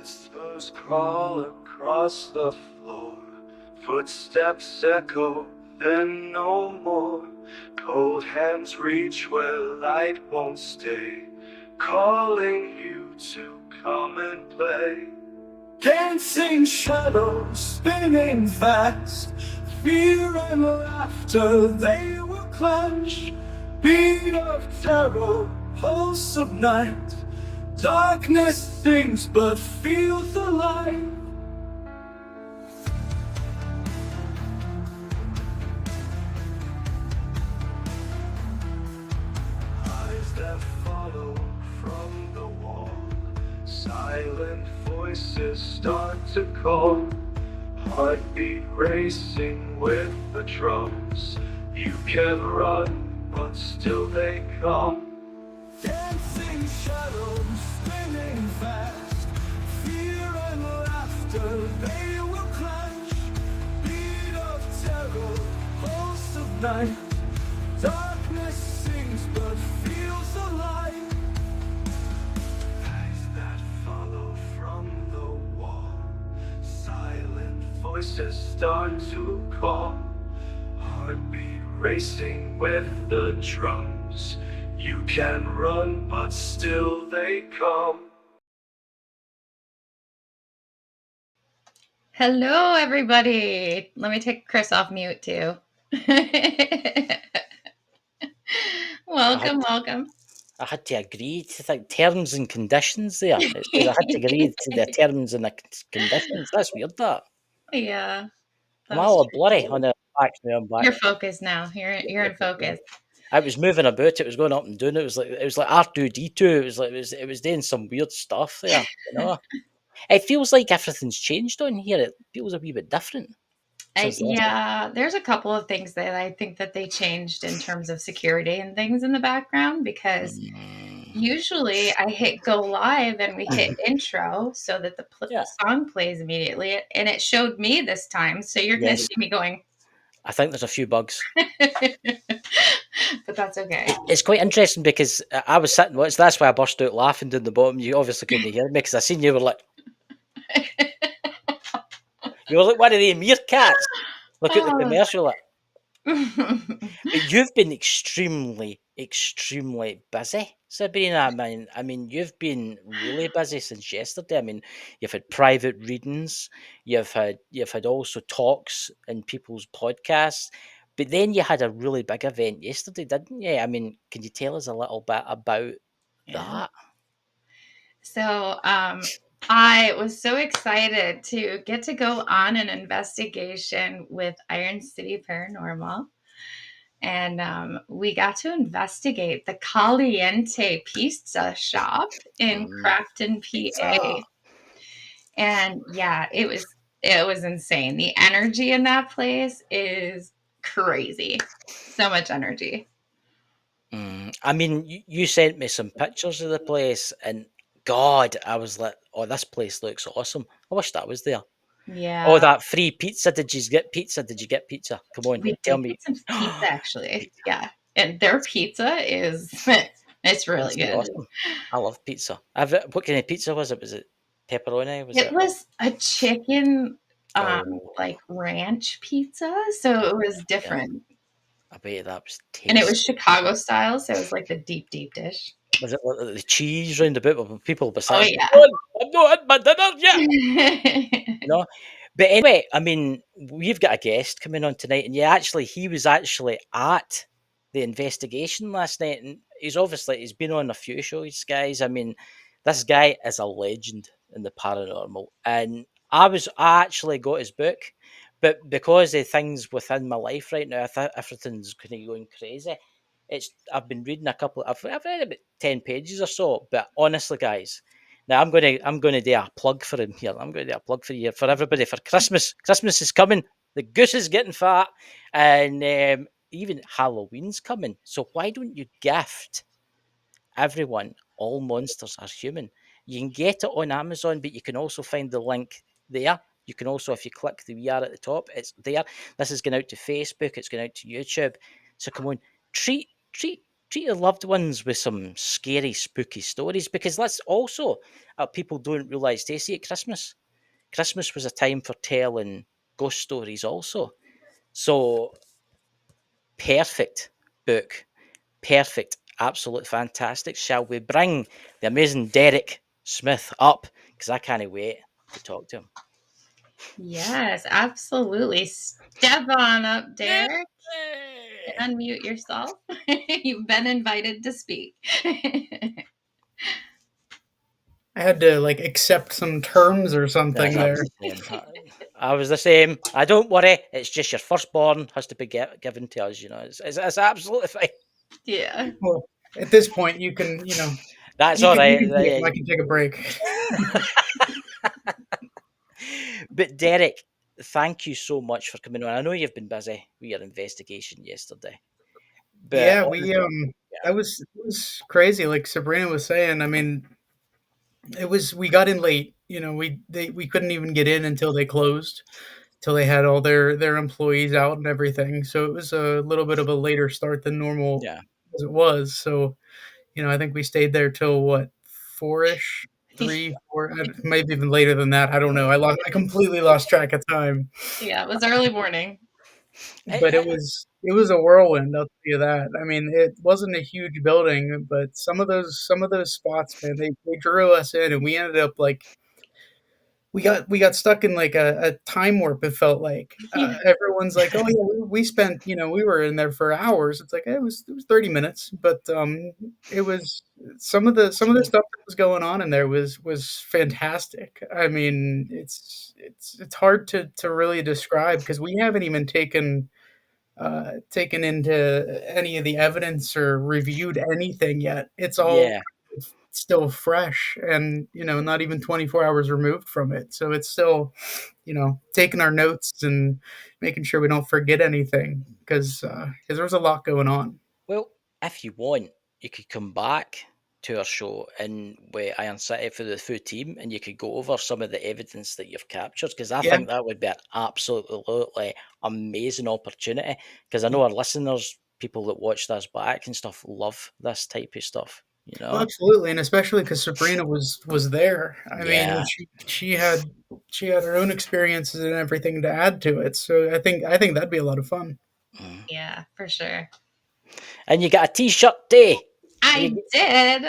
Whispers crawl across the floor. Footsteps echo, then no more. Cold hands reach where light won't stay, calling you to come and play. Dancing shadows spinning fast, fear and laughter they will clash. Beat of terror, pulse of night. Darkness sings but feels alive. Eyes that follow from the wall. Silent voices start to call. Heartbeat racing with the drums. You can run, but still they come. Dancing shadows spinning fast. Fear and laughter, they will clash. Beat of terror, pulse of night. Darkness sings but feels alive. Eyes that follow from the wall. Silent voices start to call. Heartbeat racing with the drums. You can run, but still they come. Hello, everybody. Let me take Chris off mute, too. Welcome. I had to agree to the terms and conditions there. It says I had to agree to the terms and the conditions. That's weird, that. Yeah. I'm all blurry on the back now. I'm back. You're focused now. You're in focus. I was moving about. It was going up and down. It was like R2D2. It was doing some weird stuff there. You know, it feels like everything's changed on here. It feels a wee bit different. Yeah, there's a couple of things that I think that they changed in terms of security and things in the background, because usually I hit go live and we hit intro so that the song plays immediately, and it showed me this time. So you're going to see me going. I think there's a few bugs. But that's okay. It's quite interesting because I was sitting, that's why I burst out laughing down the bottom. You obviously couldn't hear me because I seen you were like, you were like one of the meerkats. Look at the commercial. But you've been extremely busy, Sabrina. I mean, you've been really busy since yesterday. I mean, you've had private readings, you've had also talks in people's podcasts, but then you had a really big event yesterday, didn't you? I mean, can you tell us a little bit about that? So, I was so excited to get to go on an investigation with Iron City Paranormal. And we got to investigate the Caliente Pizza Shop in Crafton, PA. And yeah, it was insane. The energy in that place is crazy. So much energy. I mean, you sent me some pictures of the place, and God, I was like, "Oh, this place looks awesome. I wish that was there." Yeah. Oh, that free pizza. Did you get pizza? Come on, tell me. Some pizza, actually. Yeah. And their pizza is, it's really good. Awesome. I love pizza. What kind of pizza was it? Was it pepperoni? It was a chicken, like ranch pizza. So it was different. Yeah. I bet that was tasty. And it was Chicago style. So it was like the deep dish. Was it like the cheese round about with people beside? Oh, yeah. I'm not had my dinner yet. You know? But anyway, I mean, we've got a guest coming on tonight, and he was actually at the investigation last night, and he's been on a few shows, guys. I mean, this guy is a legend in the paranormal, and I actually got his book, but because of things within my life right now, everything's kind of going crazy. I've been reading a couple. I've read about 10 pages or so, but honestly, guys. Now I'm gonna do a plug for him here. I'm gonna do a plug for you for everybody for Christmas. Christmas is coming. The goose is getting fat, and even Halloween's coming. So why don't you gift everyone All Monsters Are Human? You can get it on Amazon, but you can also find the link there. You can also, if you click the VR at the top, it's there. This is going out to Facebook. It's going out to YouTube. So come on, treat treat your loved ones with some scary, spooky stories, because that's also people don't realise they see at Christmas. Christmas was a time for telling ghost stories also. So perfect book, perfect, absolute fantastic. Shall we bring the amazing Derrick Smith up? Because I can't wait to talk to him. Yes, absolutely. Step on up, Derek, Yay! and unmute yourself. You've been invited to speak. I had to like accept some terms or Yes, something I there. was the same. I was the same. I don't worry. It's just your firstborn has to be given to us. You know, it's absolutely fine. Yeah. Well, at this point, That's all you right. can take them. I can take a break. But Derek, thank you so much for coming on. I know you've been busy with your investigation yesterday, but Yeah, yeah, that was it was crazy. Like Sabrina was saying, I mean, we got in late. We couldn't even get in until they closed, till they had all their employees out and everything. So it was a little bit of a later start than normal yeah, as it was. So I think we stayed there till what, 4-ish, 3, 4, maybe even later than that. I don't know. I completely lost track of time, Yeah, it was early morning. but it was a whirlwind. I'll tell you that. I mean, it wasn't a huge building, but some of those spots, man, they drew us in, and we ended up like we got stuck in like a time warp. It felt like Yeah. everyone's like, "Oh yeah, we spent, we were in there for hours." It's like it was 30 minutes, but it was some of the stuff that was going on in there was fantastic. I mean, it's hard to really describe because we haven't even taken into any of the evidence or reviewed anything yet. It's all yeah. still fresh and not even 24 hours removed from it, so it's still taking our notes and making sure we don't forget anything because there was a lot going on. Well, if you want, you could come back to our show in with Iron City for the full team, and you could go over some of the evidence that you've captured. Because I Yeah, think that would be an absolutely amazing opportunity. Because I know our listeners, people that watch this back and stuff, love this type of stuff. You well, know? absolutely, and especially because Sabrina was there. I mean, Yeah. she had her own experiences and everything to add to it, so I think that'd be a lot of fun. Mm. Yeah, for sure. And you got a T-shirt day. I did.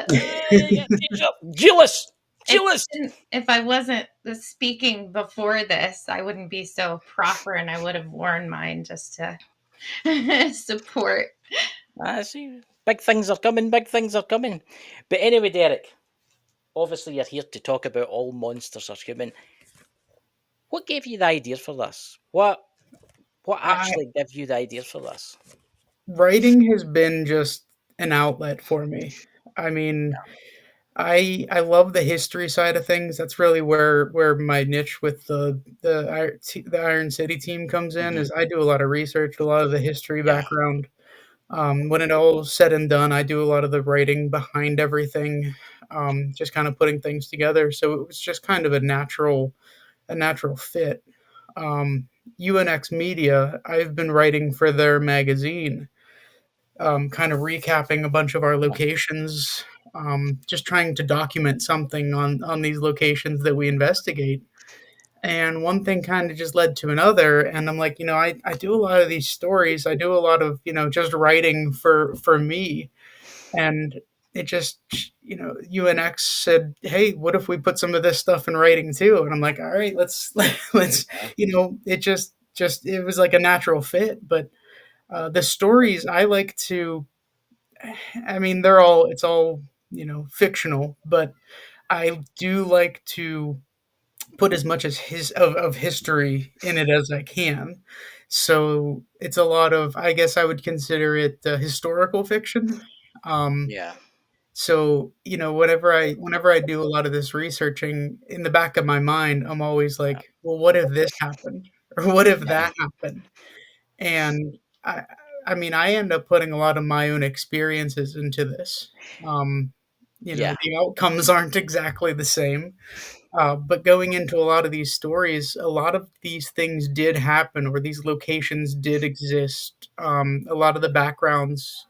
You got a T-shirt. Jealous. Jealous. If I wasn't speaking before this, I wouldn't be so proper, and I would have worn mine just to support. I see. Big things are coming. Big things are coming. But anyway, Derek, obviously you're here to talk about all monsters are human. What gave you the idea for this? What I actually gave you the idea for this? Writing has been just an outlet for me. I mean, I love the history side of things. That's really where my niche with the Iron City team comes in. Hmm. Is I do a lot of research, a lot of the history Yeah, background. When it all is said and done, I do a lot of the writing behind everything, just kind of putting things together. So it was just kind of a natural fit. UNX Media, I've been writing for their magazine, kind of recapping a bunch of our yeah, locations, just trying to document something on these locations that we investigate. And one thing kind of just led to another, and I'm like, I do a lot of these stories. I do a lot of just writing for me, and it just UNX said, "Hey, what if we put some of this stuff in writing too?" And I'm like, "All right, let's let's." yeah, It just it was like a natural fit, but the stories I like to, I mean, it's all, fictional, but I do like to put as much as of history in it as I can. So it's a lot of, I guess I would consider it historical fiction. Um, yeah, so whenever I do a lot of this researching, in the back of my mind, I'm always like, well, what if this happened, or what if yeah, that happened? And I mean, I end up putting a lot of my own experiences into this. Um, yeah, the outcomes aren't exactly the same, but going into a lot of these stories, a lot of these things did happen, or these locations did exist. A lot of the backgrounds,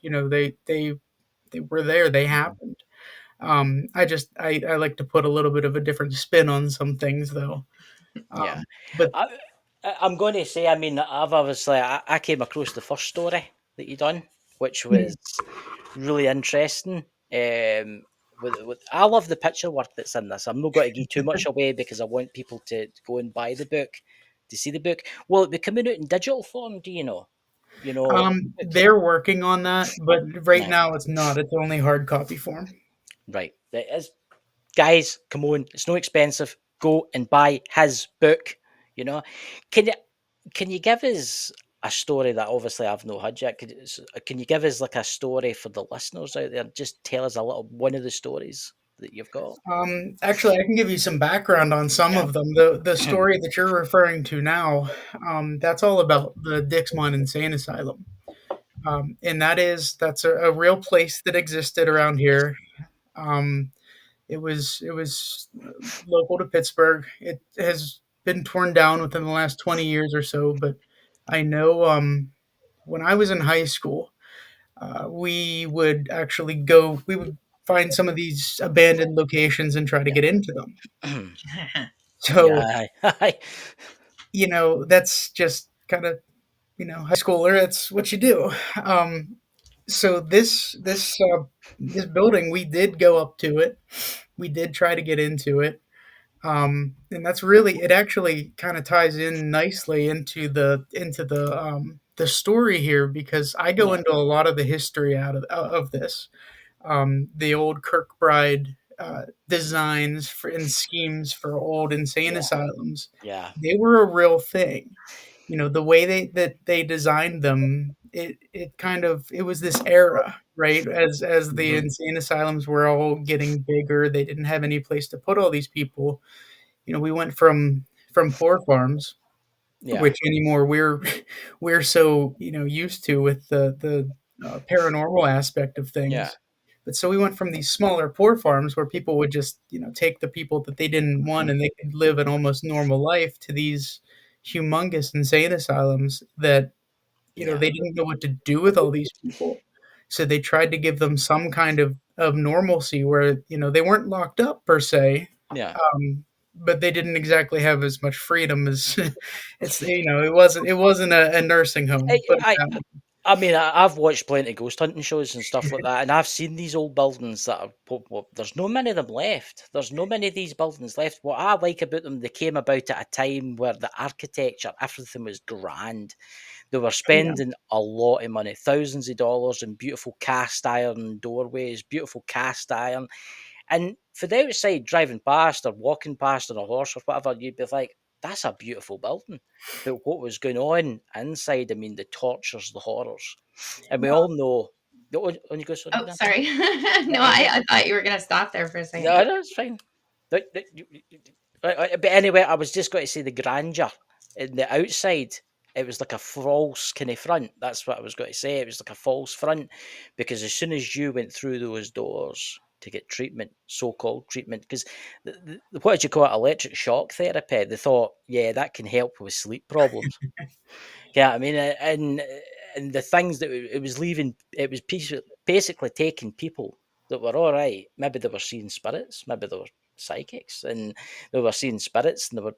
they were there, they happened. I like to put a little bit of a different spin on some things, though. Yeah. But I, I'm going to say, I mean, I've obviously, I came across the first story that you done, which was really interesting. I love the picture work that's in this. I'm not going to give too much away because I want people to go and buy the book, to see the book. Will it be coming out in digital form? Do you know? You know, they're working on that, but right right, now it's not. It's only hard copy form. right. It is, guys. Come on, it's no expensive. Go and buy his book. You know, can you give us a story that obviously I've not had yet? Can you give us like a story for the listeners out there? Just tell us a little one of the stories that you've got. Actually, I can give you some background on some Yeah. of them. The story that you're referring to now, that's all about the Dixmont Insane Asylum, and that's a real place that existed around here. Um, it was local to Pittsburgh. It has been torn down within the last 20 years or so, but I know when I was in high school, we would find some of these abandoned locations and try to Yeah. get into them. So, Yeah. Aye. that's just kind of, high schooler, it's what you do. Um, so this building, we did go up to it. We did try to get into it. And that's really it actually kind of ties in nicely into the story here because I go Yeah. into a lot of the history out of this. The old Kirkbride designs and schemes for old insane Yeah. asylums, Yeah. they were a real thing. The way they designed them, it kind of it was this era, right? As the Hmm. insane asylums were all getting bigger, they didn't have any place to put all these people. We went from poor farms, Yeah. which anymore we're so used to with the paranormal aspect of Yeah. things. But so we went from these smaller poor farms where people would just take the people that they didn't want Mhm. and they could live an almost normal life to these humongous insane asylums that Yeah. they didn't know what to do with all these people. So they tried to give them some kind of normalcy where they weren't locked up per se, Yeah. but they didn't exactly have as much freedom as it wasn't a nursing home. But I mean, I've watched plenty of ghost hunting shows and stuff like that, and I've seen these old buildings that are. There's no many of them left. There's no many of these buildings left. What I like about them, they came about at a time where the architecture, everything was grand. They were yeah, spending a lot of money, thousands of dollars in beautiful cast iron doorways, beautiful cast iron. And for the outside, driving past or walking past on a horse or whatever, you'd be like, that's a beautiful building. But what was going on inside, I mean, the tortures, the horrors. And we all know. On you go, sorry, Oh, madam. sorry. No, No, I thought you were gonna stop there for a second. no, it's fine. But anyway, I was just going to say the grandeur in the outside. It was like a false kind of front. That's what I was going to say. It was like a false front because as soon as you went through those doors to get treatment, so-called treatment, because what did you call it? Electric shock therapy. They thought, yeah, that can help with sleep problems. Yeah, I mean, and the things that it was leaving, it was basically taking people that were all right. Maybe they were seeing spirits, maybe they were psychics, and they were seeing spirits, and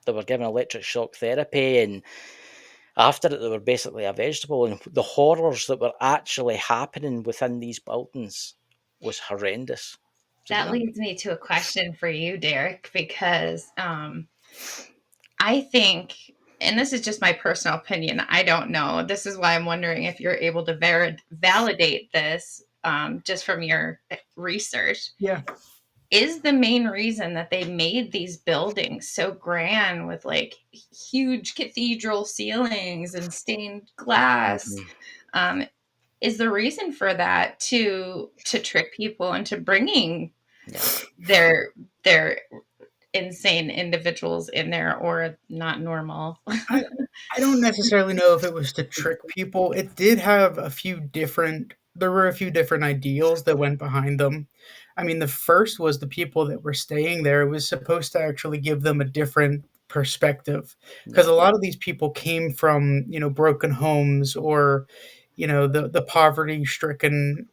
they were given electric shock therapy, and after it, they were basically a vegetable. And the horrors that were actually happening within these buildings was horrendous. So go That on. leads me to a question for you, Derek, because I think, and this is just my personal opinion, I don't know. This is why I'm wondering if you're able to validate this just from your research. yeah. Is the main reason that they made these buildings so grand with like huge cathedral ceilings and stained glass? Mhm. Um, is the reason for that to trick people into bringing Yeah, their insane individuals in there or not normal? I I don't necessarily know if it was to trick people. It did have a few different there were a few different ideals that went behind them. I mean, the first was the people that were staying there. It was supposed to actually give them a different perspective because yeah, a lot of these people came from, broken homes or the poverty stricken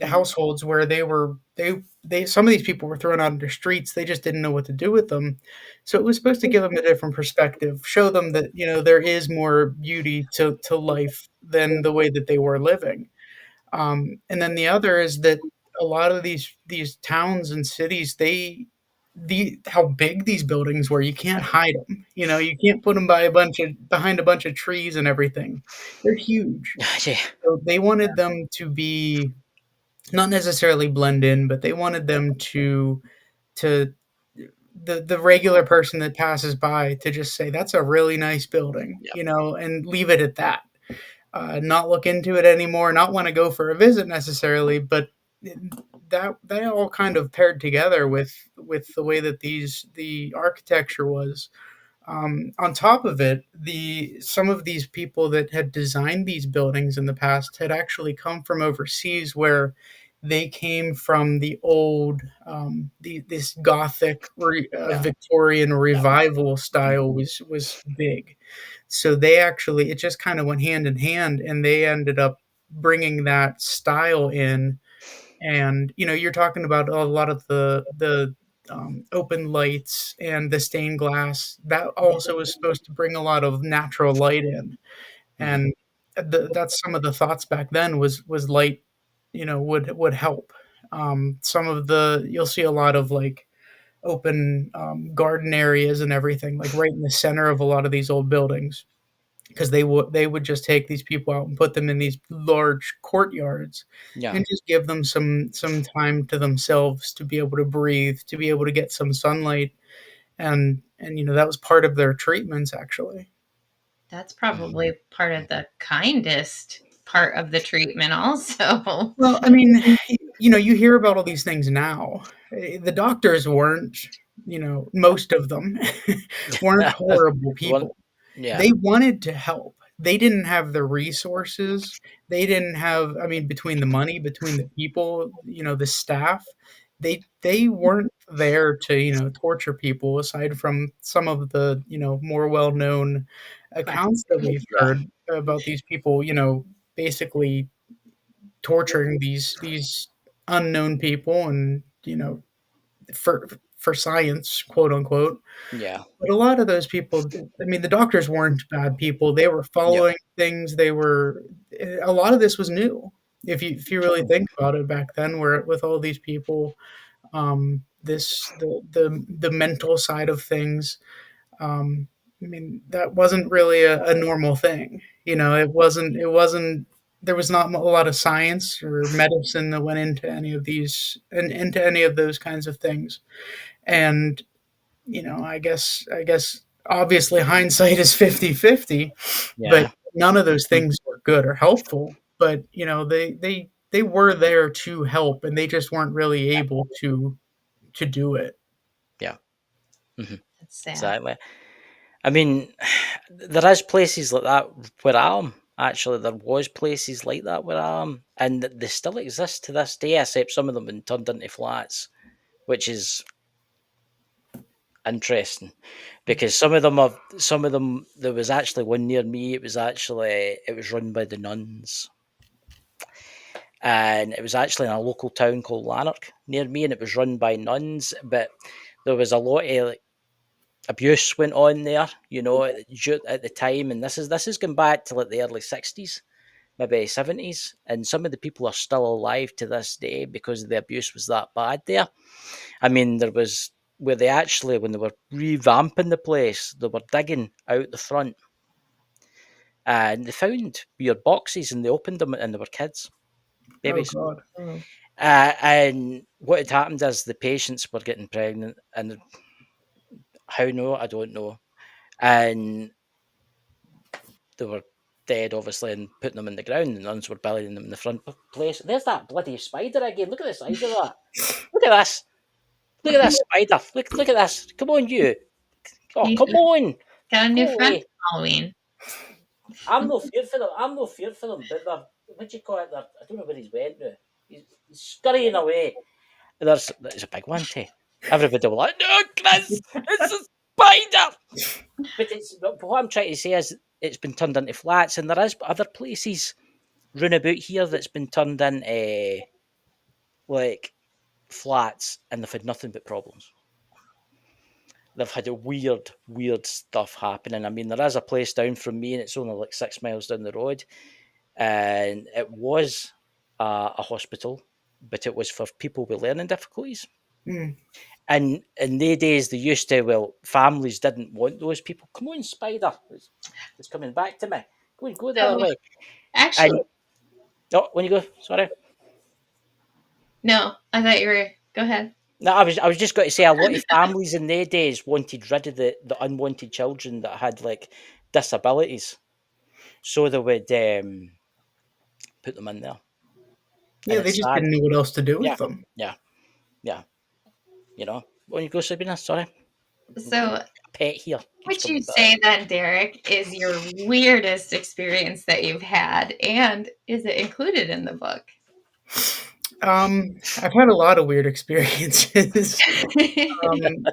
households where they some of these people were thrown out into streets. They just didn't know what to do with them. So it was supposed to give them a different perspective, show them that there is more beauty to life than the way that they were living. And then the other is that a lot of these towns and cities, how big these buildings were, you can't hide them. You can't put them behind a bunch of trees and everything. They're huge. Yeah. So they wanted them to be not necessarily blend in, but they wanted them to the regular person that passes by to just say that's a really nice building, Yeah. and leave it at that. Not look into it anymore, not want to go for a visit necessarily, but that all kind of paired together with the way that the architecture was. On top of it, the some of these people that had designed these buildings in the past had actually come from overseas, where they came from the old this Gothic Yeah. Victorian revival style was big. So they actually it just kind of went hand in hand, and they ended up bringing that style in. And you're talking about a lot of the open lights and the stained glass that also is supposed to bring a lot of natural light in. Mhm. And that's some of the thoughts back then was light, would help. Some of the You'll see a lot of like open garden areas and everything, like right in the center of a lot of these old buildings, because they would just take these people out and put them in these large courtyards Yeah. and just give them some time to themselves to be able to breathe, to be able to get some sunlight. And that was part of their treatments, actually. That's probably part of the kindest part of the treatment also. Well, I mean, you hear about all these things now. The doctors weren't, most of them weren't horrible One. people. Yeah. They wanted to help. They didn't have the resources. They didn't have, I mean, between the money, between the people, the staff, they weren't there to, torture people, aside from some of the, more well-known accounts that we've Yeah. heard about these people, basically torturing these unknown people, and, for science, quote unquote. Yeah. But a lot of those people, I mean, the doctors weren't bad people. They were Yeah. following things. A lot of this was new. If you really think about it back then, where with all these people, the mental side of things, I mean, that wasn't really a normal thing. It wasn't, there was not a lot of science or medicine that went into any of these and into any of those kinds of things. And I guess obviously hindsight is 50-50, but Yeah. none of those things were good or helpful. But they were there to help, and they just weren't really able to do it. Yeah. Mhm. That's sad. Exactly. I mean, there is places like that where I am. Actually, there was places like that where I am, and they still exist to this day, except some of them have been turned into flats, which is interesting because some of them. There was actually one near me. It was run by the nuns, and it was actually in a local town called Lanark near me, and it was run by nuns. But there was a lot of like abuse went on there, at the time, and this is going back to like the early 60s, maybe 70s, and some of the people are still alive to this day because the abuse was that bad there. I mean, there was where they actually, when they were revamping the place, they were digging out the front and they found weird boxes and they opened them and they were kids, Oh babies. God. And what had happened is the patients were getting pregnant, and how no, I don't know. And they were dead, obviously, and putting them in the ground. The nuns were burying them in the front place. There's that bloody spider again. Look at the size of that. Look at this. Look at this spider. Look at this. Come on, you. Oh, You come on. got a new Go friend away. for Halloween. I'm no fear for them. I'm no fear for them. But they're, what do you call it? I don't know where he's went now. He's scurrying away. There's a big one too. Everybody will like, no, Chris, it's a spider. But what I'm trying to say is it's been turned into flats, and there is other places run about here that's been turned into like flats, and they've had nothing but problems. They've had a weird stuff happening. I mean, there is a place down from me, and it's only like 6 miles down the road, and it was a hospital, but it was for people with learning difficulties. Mm. And in the days, they used to, well, families didn't want those people. Come on, spider, it's coming back to me. Go the other So way. actually, And oh, when you go, sorry. no, I thought you were. Go ahead. No, I was just going to say a lot of families in their days wanted rid of the unwanted children that had like disabilities, so they would put them in there, and Yeah, they it's just sad. didn't know what else to do Yeah, with them. yeah, yeah. When you go, Sabina, sorry, So, a pet here keeps would you coming back. say then, Derek, is your weirdest experience that you've had, and is it included in the book? I've had a lot of weird experiences. um,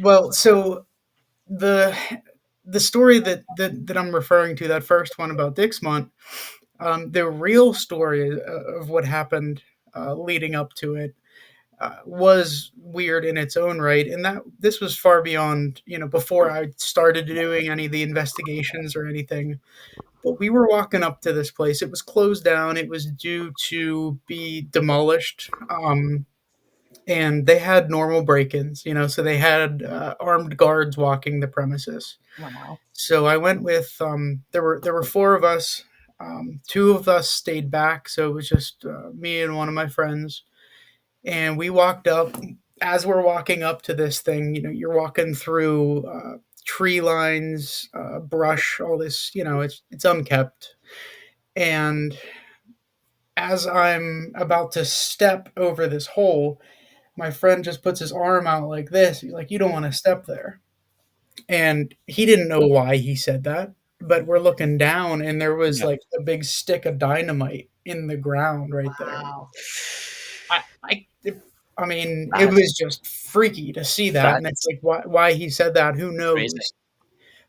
well, so the the story that I'm referring to, that first one about Dixmont, the real story of what happened leading up to it was weird in its own right, and that this was far beyond, before I started doing any of the investigations or anything. But we were walking up to this place. It was closed down. It was due to be demolished. And they had normal break-ins, so they had armed guards walking the premises. Wow. So I went with there were four of us. Two of us stayed back, so it was just me and one of my friends, and we walked up. As we're walking up to this thing, you're walking through tree lines, brush, all this. It's unkept, and as I'm about to step over this hole, my friend just puts his arm out like this. He's like, "You don't want to step there." And he didn't know why he said that, but we're looking down, and there was Yeah. like a big stick of dynamite in the ground right there. Wow. I, I, I mean, it That's was just freaky to see that, and it's that's like, why he said that, who crazy. knows?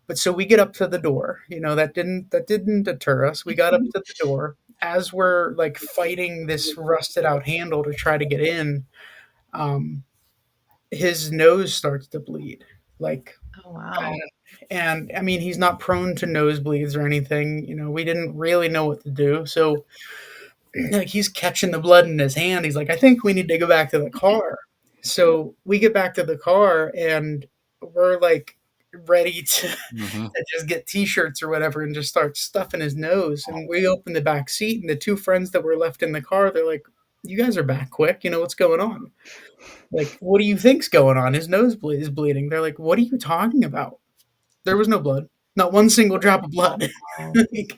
But so we get up to the door. That didn't deter us. We got up to the door. As we're like fighting this rusted out handle to try to get in, um, his nose starts to bleed. Like, Oh, wow. and I mean, he's not prone to nosebleeds or anything. We didn't really know what to do. So like, he's catching the blood in his hand. He's like, I think we need to go back to the car. So we get back to the car, and we're like ready to, Mhm. to just get t-shirts or whatever and just start stuffing his nose. And we open the back seat, and the two friends that were left in the car, they're like, you guys are back quick. What's going on? Like, what do you think's going on? His nose is bleeding. They're like, what are you talking about? There was no blood, not one single drop of blood. Wow. Like,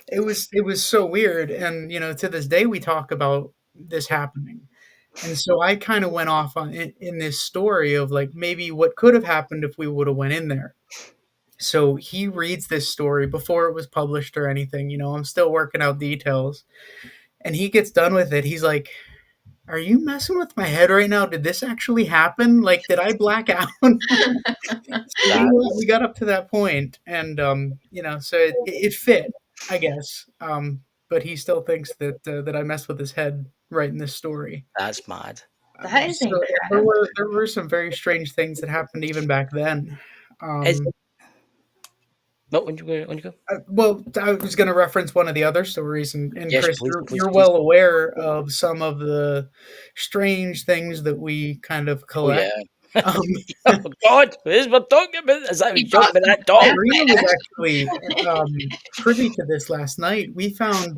it was so weird, and to this day we talk about this happening. And so I kind of went off on in this story of like maybe what could have happened if we would have went in there. So he reads this story before it was published or anything. I'm still working out details, and he gets done with it. He's like, are you messing with my head right now? Did this actually happen? Like, did I black out? So we That's got up to that point, and so it fit, I guess. But he still thinks that I messed with his head writing this story. that's mad. That is So there incredible. were there were some very strange things that happened even back then. Is Um, no, when you go? well, I was going to reference one of the other stories, and Yes, Chris, please, you're, please, you're please. well aware of some of the strange things that we kind of Oh yeah. collect. Um, Oh God, what is we're talking about? Is that we You talking brought about some that dog? Serena flashlight, was actually. actually privy to this last night. We found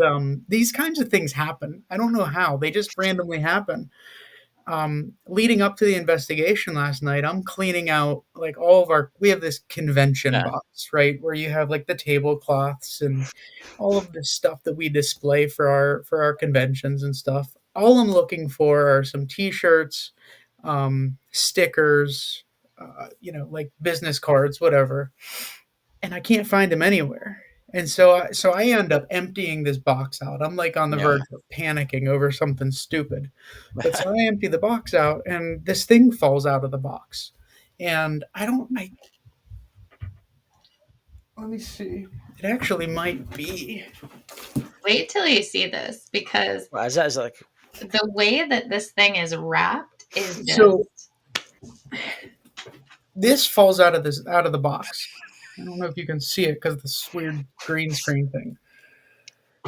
these kinds of things happen. I don't know how, they just randomly happen. Leading up to the investigation last night, I'm cleaning out like all of our. We have this convention Yeah. box, right, where you have like the tablecloths and all of this stuff that we display for our conventions and stuff. All I'm looking for are some T-shirts, stickers, like business cards, whatever, and I can't find them anywhere. And so I end up emptying this box out. I'm like on the Yeah. verge of panicking over something stupid. But so I empty the box out, and this thing falls out of the box. And I don't I let me see. It actually might be. wait till you see this because What is it? Is it like the way that this thing is wrapped is So just this falls out of the box. I don't know if you can see it because of this weird green screen thing.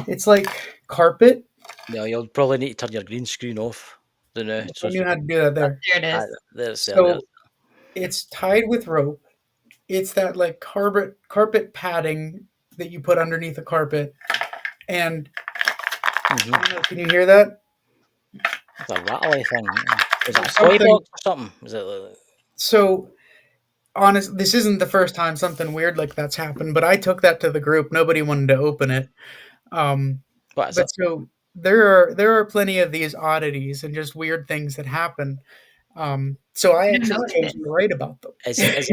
It's like carpet. you'll probably need to turn your green screen off. Don't know. I knew how to do that there. there it is. There's. So it's tied with rope. It's that like carpet padding that you put underneath the carpet. And I Mhm. don't know, can you hear that? It's a rattly thing. Is it a toy Something. box or something? Is it? So honest, this isn't the first time something weird like that's happened, but I took that to the group. Nobody wanted to open it. Um, What is but it? so there are plenty of these oddities and just weird things that happen. So I I don't know actually what chose it to write about them. Is it?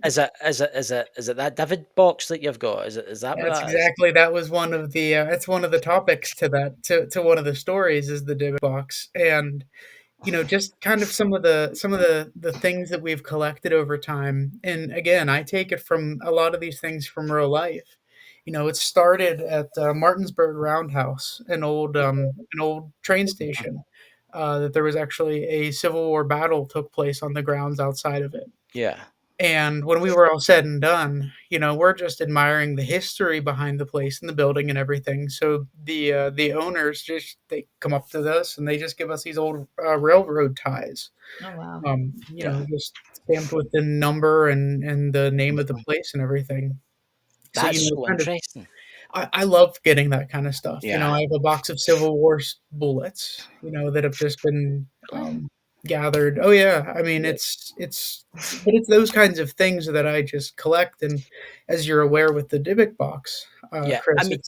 Is it that David box that you've got? Is that what That's that is? exactly that was one of the that's one of the topics to to one of the stories is the Dybbuk box, and just kind of some of the things that we've collected over time. And again, I take it from a lot of these things from real life. It started at Martinsburg Roundhouse, an old train station. That there was actually a Civil War battle took place on the grounds outside of it. Yeah. And when we were all said and done, we're just admiring the history behind the place and the building and everything. So the owners just they come up to us and they just give us these old railroad ties, Oh wow. Yeah. just stamped with the number and the name of the place and everything. So That's so kind of interesting. I love getting that kind of stuff. Yeah. I have a box of Civil War bullets, that have just been gathered. Oh yeah, I mean Yeah. but it's those kinds of things that I just collect. And as you're aware with the Dybbuk box, Yeah. I Chris, mean,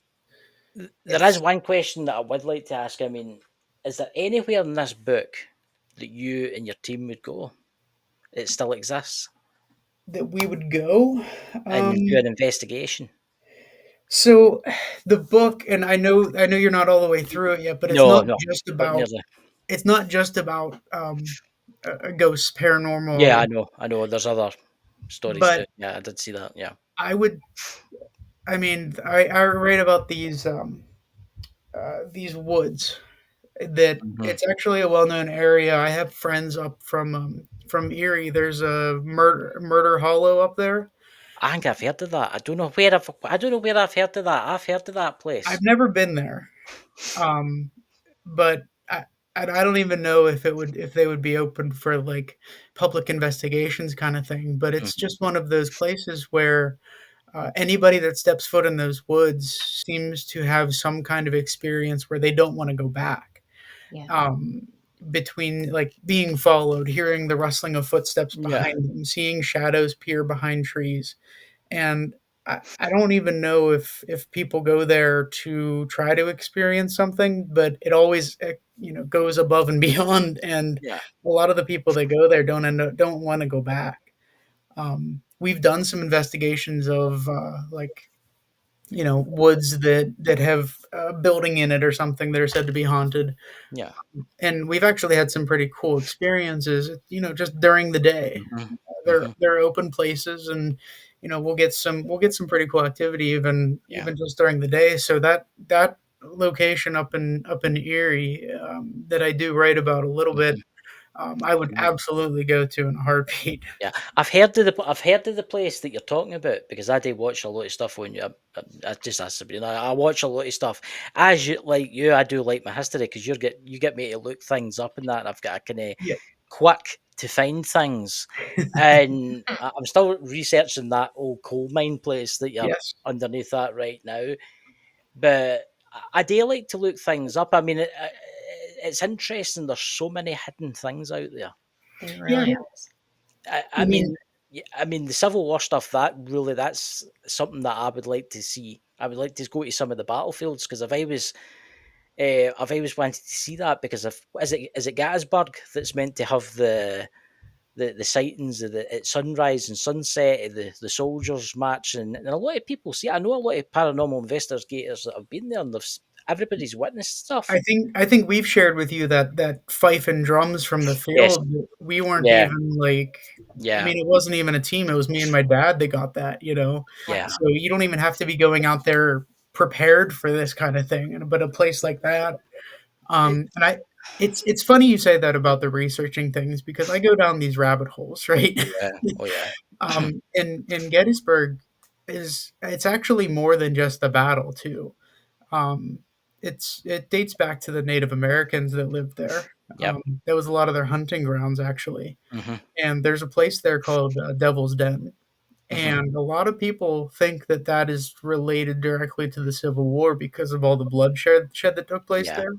there is it's one question that I would like to ask. I mean, is there anywhere in this book that you and your team would go? It still exists that we would go. and do Um, an investigation. so the book, and I know you're not all the way through it yet, but it's No, not no, just not about nearly. it's not just about ghosts, Yeah, paranormal, I know. There's other stories too. but Yeah, I did see that. Yeah. I would I mean, I write about these woods that Hmm. it's actually a well-known area. I have friends up from Erie. There's a Murder Hollow up there. I think I've heard of that. I don't know where I've heard of that. I've heard of that I've place. never been there, um, but I don't even know if they would be open for like public investigations kind of thing. But it's Mhm. just one of those places where anybody that steps foot in those woods seems to have some kind of experience where they don't want to go back. Yeah. um, Between like being followed, hearing the rustling of footsteps Yeah, behind them, seeing shadows peer behind trees. And I don't even know if people go there to try to experience something, but it always goes above and beyond. And yeah, a lot of the people that go there don't want to go back. We've done some investigations of like woods that have a building in it or something that are said to be haunted, yeah. and we've actually had some pretty cool experiences, just during the day. Hmm. They're Hmm. they're open places, and we'll get some pretty cool activity Yeah. even just during the day. So that location up in Erie, that I do write about a little bit, Hmm. I would absolutely go to in a heartbeat. Yeah, I've heard of the place that you're talking about because I do watch a lot of stuff on you. I just asked Sabrina. I watch a lot of stuff. As you like you, I do like my history because you get me to look things up and that. And I've got a kind of Yeah. quick to find things, and I'm still researching that old coal mine place that you're Yes. underneath that right now. But I do like to look things up. I mean, it's interesting. There's so many hidden things out there. There Yeah. really is. I I mean, mean, I mean, the Civil War stuff. That's something that I would like to see. I would like to go to some of the battlefields because I've always wanted to see that because of is it Gettysburg that's meant to have the sightings of the at sunrise and sunset of the soldiers marching, and a lot of people see. I know a lot of paranormal investigators that have been there, and everybody's witnessed stuff. I think we've shared with you that fife and drums from the Yes, field. We weren't yeah, even like, I yeah, mean, it wasn't even a team. It was me and my dad that got that. yeah, So you don't even have to be going out there prepared for this kind of thing. But a place like that, and it's funny you say that about the researching things because I go down these rabbit holes, right? Oh yeah, oh yeah, In Gettysburg it's actually more than just the battle too. Um, it dates back to the Native Americans that lived there. yep. That was a lot of their hunting grounds actually, Hmm. and there's a place there called Devil's Den, Hmm. and a lot of people think that that is related directly to the Civil War because of all the bloodshed that took place Yeah, there.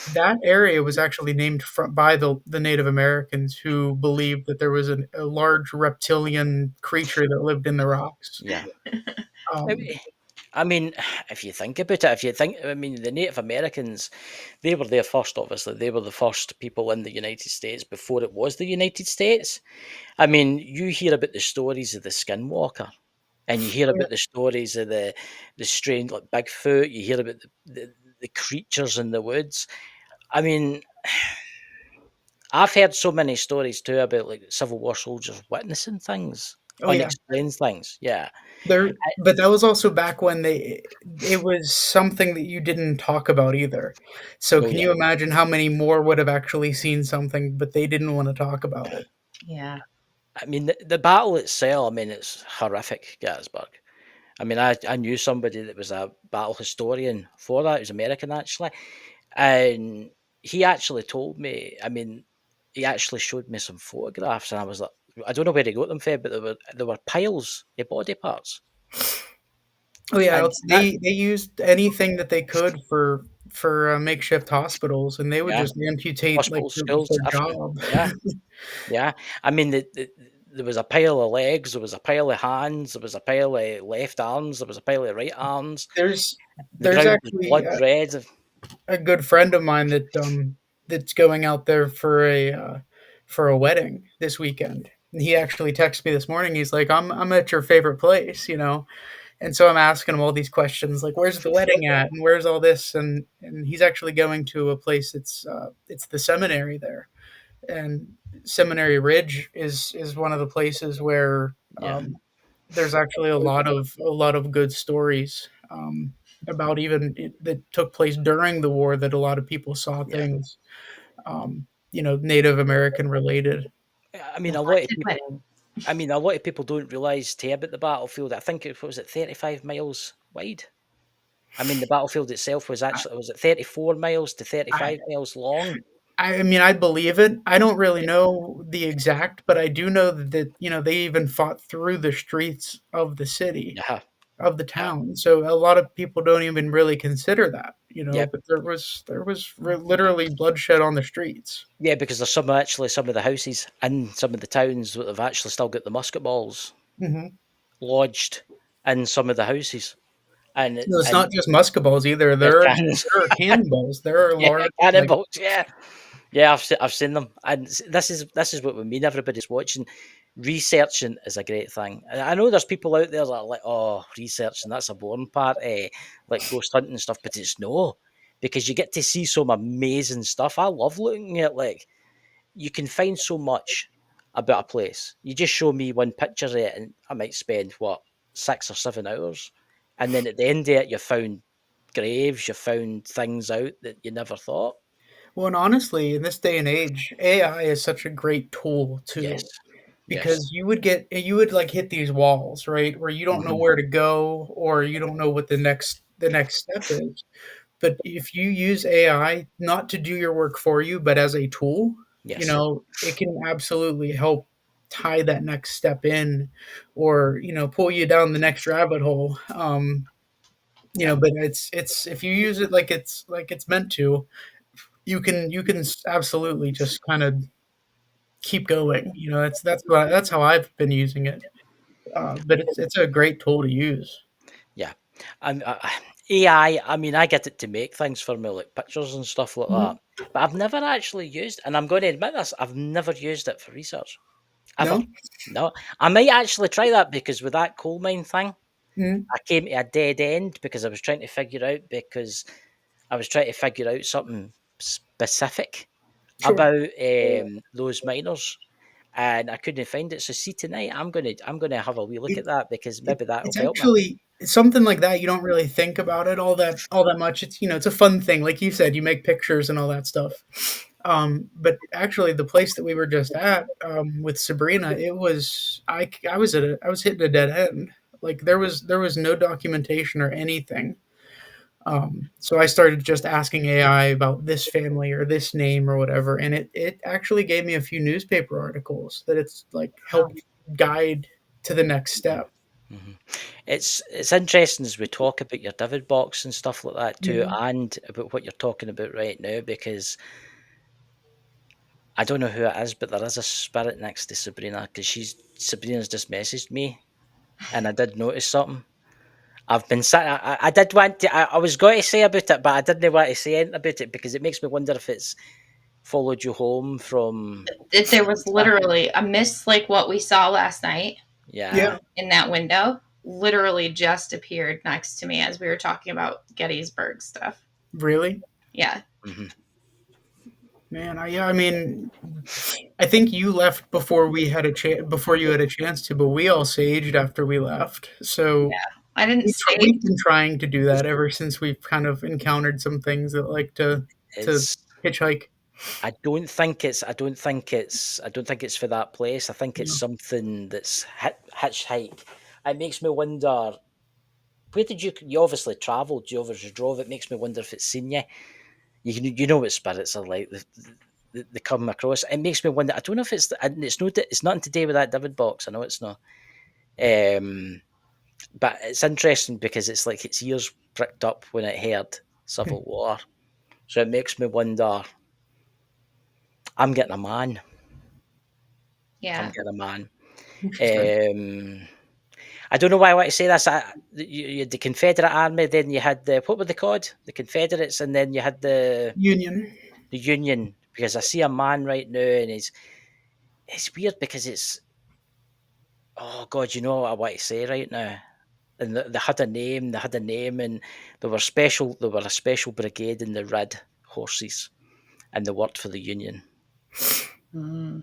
That area was actually named by the Native Americans who believed that there was a large reptilian creature that lived in the rocks. yeah. Um, I mean, if you think about it, I mean, the Native Americans, they were there first, obviously. They were the first people in the United States before it was the United States. I mean, you hear about the stories of the skinwalker, and you hear about the stories of the strange, like Bigfoot, you hear about the creatures in the woods. I mean, I've heard so many stories too about like Civil War soldiers witnessing things, oh yeah, unexplained things. Yeah. there. But that was also back when it was something that you didn't talk about either. So Oh, can yeah. you imagine how many more would have actually seen something, but they didn't want to talk about it? Yeah. I mean, the battle itself, I mean, it's horrific, Gettysburg. I mean, I knew somebody that was a battle historian for that. He was American, actually. And he actually told me, I mean, he actually showed me some photographs, and I was like, I don't know where he got them from, but there were piles of body parts. Oh yeah, And that, they used anything that they could for makeshift hospitals, and they would yeah, just amputate like hospitals, schools, their everything. job. Yeah, yeah. I mean, there was a pile of legs, there was a pile of hands, there was a pile of left arms, there was a pile of right arms. There's The there's ground was actually blood red. a good friend of mine that's going out there for a wedding this weekend. And he actually texted me this morning. He's like, I'm at your favorite place, you know." And so I'm asking him all these questions, like, "Where's the wedding at? And where's all this?" And he's actually going to a place. It's the seminary there, and Seminary Ridge is one of the places where Yeah, there's actually a lot of good stories about even that took place during the war that a lot of people saw yeah. things Native American related. I mean, The a lot of haunted people. wedding. I mean, a lot of people don't realise too about the battlefield. I think it was 35 miles wide. I mean, the battlefield itself was it 34 miles to I 35 miles long? I mean, I believe it. I don't really know the exact, but I do know that they even fought through the streets of the city, Yeah, of the yeah, town. So a lot of people don't even really consider that, yeah, but there was literally bloodshed on the streets. yeah. Because there's some of the houses in some of the towns that have actually still got the musket balls Hmm. lodged in some of the houses, and No, it's and not just musket balls either. there's There are cannons. there are cannonballs. There are Yeah, large like cannonballs. Yeah, yeah. I've seen them, and this is what we mean. Everybody's watching. Researching is a great thing. And I know there's people out there that are like, "Oh, researching, that's a boring part, like ghost hunting and stuff." But it's no, because you get to see some amazing stuff. I love looking at like you can find so much about a place. You just show me one picture of it, and I might spend what 6 or 7 hours, and then at the end of it, you found graves, you found things out that you never thought. well, and honestly, in this day and age, AI is such a great tool Yes, too. yes, Because you would like hit these walls, right, where you don't know hmm, where to go or you don't know what the next step is. But if you use AI not to do your work for you, but as a tool, yes, it can absolutely help tie that next step in or, pull you down the next rabbit hole. yeah, But it's if you use it like it's meant to, you can absolutely just kind of keep going. That's how I've been using it. But it's a great tool to use. yeah. And AI, I mean, I get it to make things for me, like pictures and stuff like that. Mhm. But I've never actually used, and I'm going to admit this, I've never used it for research ever. No? No, I might actually try that because with that coal mine thing, Mhm. I came to a dead end because I was trying to figure out something specific Sure. about those miners, and I couldn't find it. So see tonight, I'm gonna have a wee look It at that because it maybe that'll it's help me. actually something like that, you don't really think about it all that much. It's, it's a fun thing, like you said, you make pictures and all that stuff. But actually, the place that we were just at, with Sabrina, it was I was I was hitting a dead end. Like there was no documentation or anything. So I started just asking AI about this family or this name or whatever, and it actually gave me a few newspaper articles that it's like helped guide to the next step. Mhm. It's interesting as we talk about your David box and stuff like that too, Mhm. and about what you're talking about right now, because I don't know who it is, but there is a spirit next to Sabrina because Sabrina's just messaged me, and I did notice something. I've been sat. I did want to. I was going to say about it, but I didn't want to say anything about it because it makes me wonder if it's followed you home from. There was literally a mist like what we saw last night Yeah. Yeah, in that window. Literally just appeared next to me as we were talking about Gettysburg stuff. really, Yeah, Hmm. man. Yeah, I mean, I think you left before we had a chance, before you had a chance to, but we all saged after we left. So I didn't say we've been trying to do that ever since we've kind of encountered some things that like to It's. hitchhike. I don't think it's. I don't think it's. I don't think it's for that place. I think it's Yeah. something that's hitchhike. It makes me wonder. Where did you? You obviously travelled. You obviously drove. It makes me wonder if it's seen you. You know what spirits are like. They come across. It makes me wonder. I don't know if it's. And it's not. It's nothing to do with that David box. I know it's not. Um, but it's interesting because it's like its ears pricked up when it heard Civil War. So it makes me wonder. I'm getting a man. I'm yeah. getting a man. Interesting. Um, I don't know why I want to say this. You had the Confederate Army, then you had the what were they called? The Confederates, and then you had Union. the Union. Because I see a man right now, and it's weird because it's oh god, you know what I want to say right now. And they had a name. They had a name, and they were special. They were a special brigade, and they rid horses, and they worked for the Union. Mm.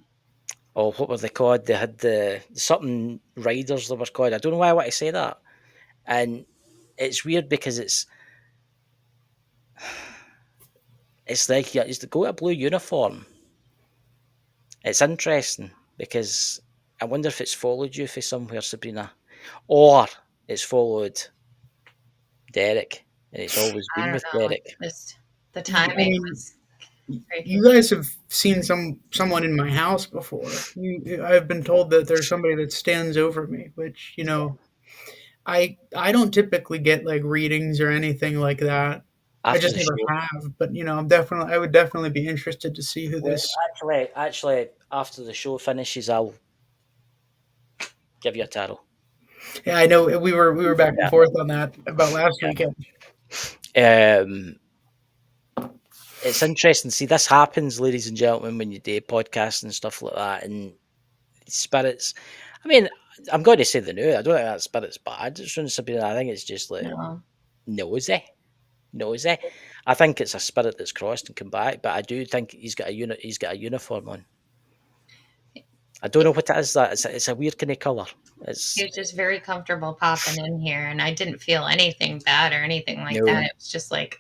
Oh, what were they called? They had the something riders. They were called. I don't know why I want to say that. And it's weird because it's like you used to go to a blue uniform. It's interesting because I wonder if it's followed you for somewhere, Sabrina, or it's followed Derek, and it's always I been don't with know. Derek. Just the I timing mean, was very you convenient. guys have seen someone in my house before. I've been told that there's somebody that stands over me, which I don't typically get like readings or anything like that. I After just the never show, have, but I would definitely be interested to see who well, this. actually, after the show finishes, I'll give you a tarot. Yeah, I know we were back and Yeah, forth on that about last yeah. weekend. It's interesting. See, this happens, ladies and gentlemen, when you do podcasts and stuff like that, and spirits. I mean, I'm going to say the new. I don't think that spirit's bad. It's from Sabrina. I think it's just like No. nosy, nosy. I think it's a spirit that's crossed and come back, but I do think he's got a unit. He's got a uniform on. I don't know what it is. That it's a weird kind of color. He It's was just very comfortable popping in here, and I didn't feel anything bad or anything like that. no. It was just like,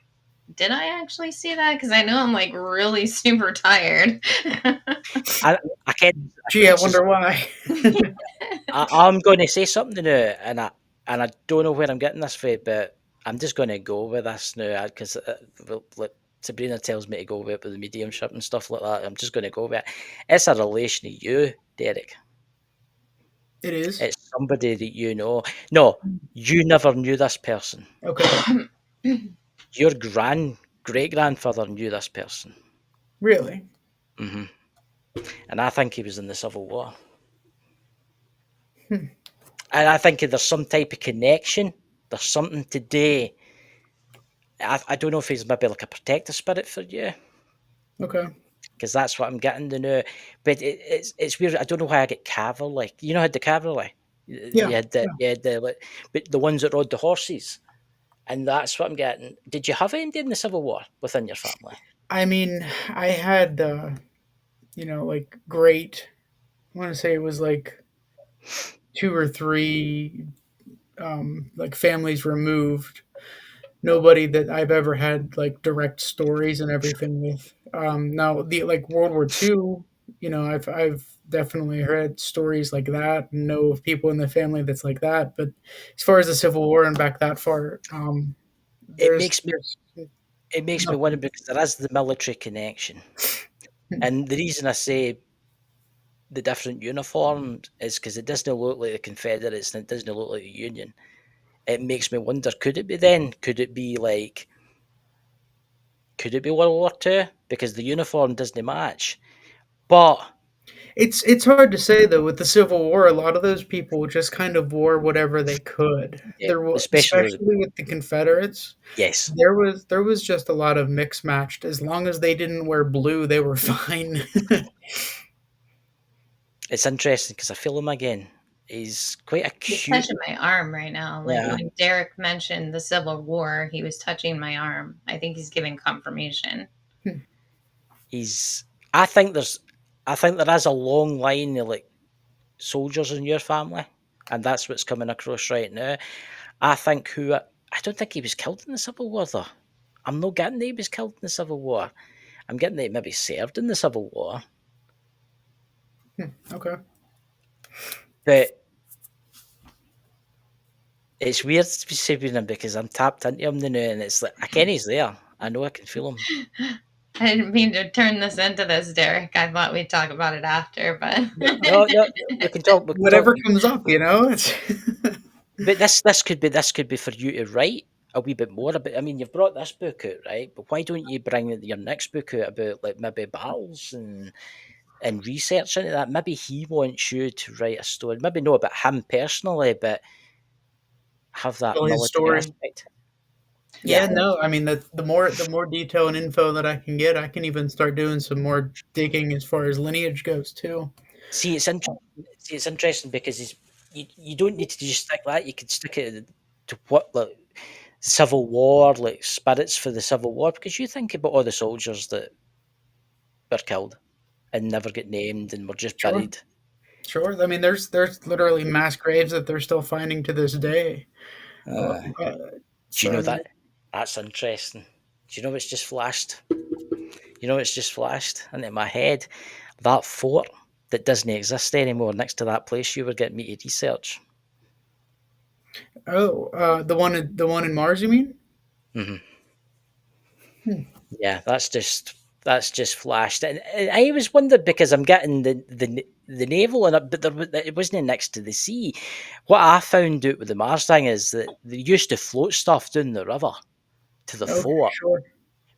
did I actually see that? Because I know I'm like really super tired. I can't. Gee, I wonder why. I'm going to say something now, and I don't know where I'm getting this from, but I'm just going to go with this now because like Sabrina tells me to go with it with the mediumship and stuff like that. I'm just going to go with it. It's a relation to you, Derek. It is It's somebody that you know. No, you never knew this person. okay. Your great grandfather knew this person. Really? Hmm. And I think he was in the Civil War. Hmm. And I think there's some type of connection. There's something today. I don't know if he's maybe like a protective spirit for you, Okay. because that's what I'm getting to know. But it's weird. I don't know why I get cavalry. You know, had the cavalry. Yeah. Yeah. You had the like, but the ones that rode the horses, and that's what I'm getting. Did you have any in the Civil War within your family? I mean, I had like great. I want to say it was like two or three like families removed. Nobody that I've ever had like direct stories and everything with. Now the like World War II, you know, I've definitely heard stories like that and know of people in the family that's like that. But as far as the Civil War and back that far, It there's makes me there's it makes me wonder nothing. because there is the military connection, and the reason I say the different uniforms is because it doesn't look like the Confederates and it doesn't look like the Union. It makes me wonder: could it be then? Could it be World War Two? Because the uniform doesn't match. But It's hard to say though. With the Civil War, a lot of those people just kind of wore whatever they could. yeah, especially with Especially with the Confederates. yes, There was just a lot of mix matched. As long as they didn't wear blue, they were fine. it's interesting because I feel him again. He's quite a He's cute. touching my arm right now. Like Yeah, when Derrick mentioned the Civil War, he was touching my arm. I think he's giving confirmation. he's. I think there's. I think there is a long line of like soldiers in your family, and that's what's coming across right now. I think who I don't think he was killed in the Civil War though. I'm not getting that he was killed in the Civil War. I'm getting that he maybe served in the Civil War, Okay. but it's weird to be saving him because I'm tapped into him now, and it's like I can he's there. I know I can feel him. I didn't mean to turn this into this, Derek. I thought we'd talk about it after, but No, no, we can talk. We can talk. Whatever comes up, you know. It's But this could be for you to write a wee bit more about. I mean, you've brought this book out, right? But why don't you bring your next book out about like maybe battles and research into that? Maybe he wants you to write a story. Maybe not about him personally, but have that tell his military story. aspect. Yeah, Yeah. no, I mean the more detail and info that I can get, I can even start doing some more digging as far as lineage goes too. See, it's interesting because you don't need to just stick that. You could stick it to what like Civil War, like spirits for the Civil War, because you think about all the soldiers that were killed and never get named and were just Sure, buried. sure. I mean, there's literally mass graves that they're still finding to this day. Uh, Uh, uh, do you so I know mean, that? That's interesting. Do you know what's just flashed? You know what's just flashed into my head? That fort that doesn't exist anymore next to that place you were getting me to research. the one in Mars, you mean? Hmm. Hmm. Yeah, that's just flashed, and I always wondered because I'm getting the naval in it, but it wasn't next to the sea. What I found out with the Mars thing is that they used to float stuff down the river to the Okay, fort sure.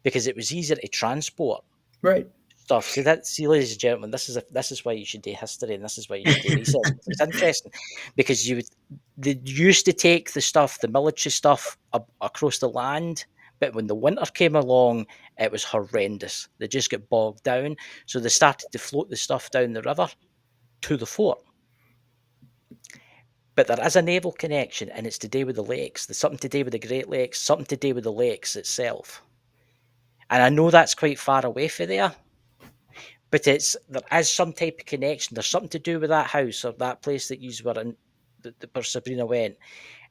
because it was easier to transport Right. stuff. See, ladies and gentlemen, this is why you should do history, and this is why you should do research. It's interesting because they used to take the stuff, the military stuff, across the land, but when the winter came along, it was horrendous. They just got bogged down, so they started to float the stuff down the river to the fort. But there is a naval connection, and it's to do with the lakes. There's something to do with the Great Lakes, something to do with the lakes itself. And I know that's quite far away from there, but there is some type of connection. There's something to do with that house or that place that you were in, where Sabrina went,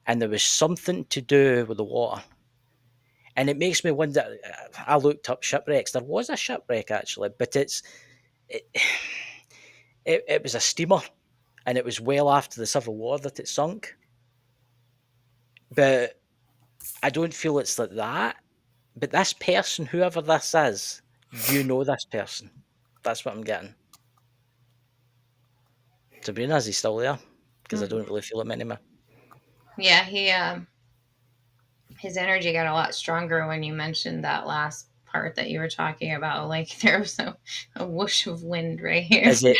and there was something to do with the water. And it makes me wonder. I looked up shipwrecks. There was a shipwreck actually, but it, it was a steamer, and it was well after the Civil War that it sunk. But I don't feel it's like that. But this person, whoever this is, you know this person. That's what I'm getting. Sabrina, is he still there? Because I don't really feel him anymore. yeah, his energy got a lot stronger when you mentioned that last part that you were talking about. Like there was a whoosh of wind right here. Is it?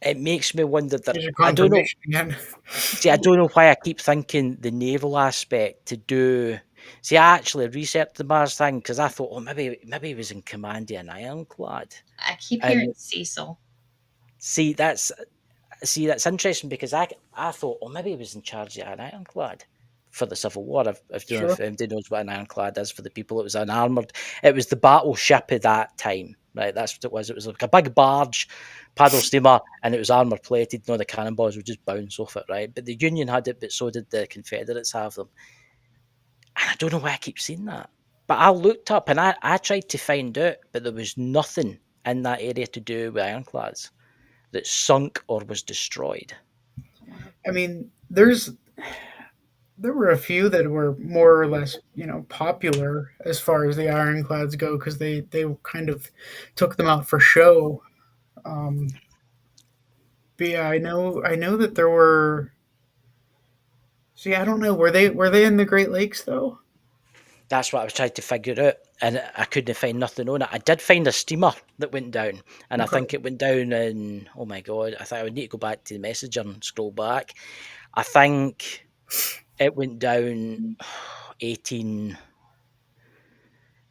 It makes me wonder that There's your I don't know. confirmation again. See, I don't know why I keep thinking the naval aspect to do. See, I actually researched the Mars thing because I thought, oh, maybe he was in command of an ironclad. I keep hearing And Cecil. see, that's interesting because I thought, oh, maybe he was in charge of an ironclad for the Civil War. I don't know Sure. if anybody knows what an ironclad is for the people. It was an armored. It was the battleship of that time, right? That's what it was. It was like a big barge, paddle steamer, and it was armour plated. The cannonballs would just bounce off it, right? But the Union had it, but so did the Confederates have them. And I don't know why I keep seeing that. But I looked up and I tried to find out, but there was nothing in that area to do with ironclads that sunk or was destroyed. I mean, there were a few that were more or less, popular as far as the ironclads go because they kind of took them out for show. Um, but yeah, I know that there were. See, I don't know. Were they in the Great Lakes though? That's what I was trying to figure out, and I couldn't find nothing on it. I did find a steamer that went down, and I Okay. think it went down in, oh my god, I think I would need to go back to the messenger and scroll back. I think it went down 18.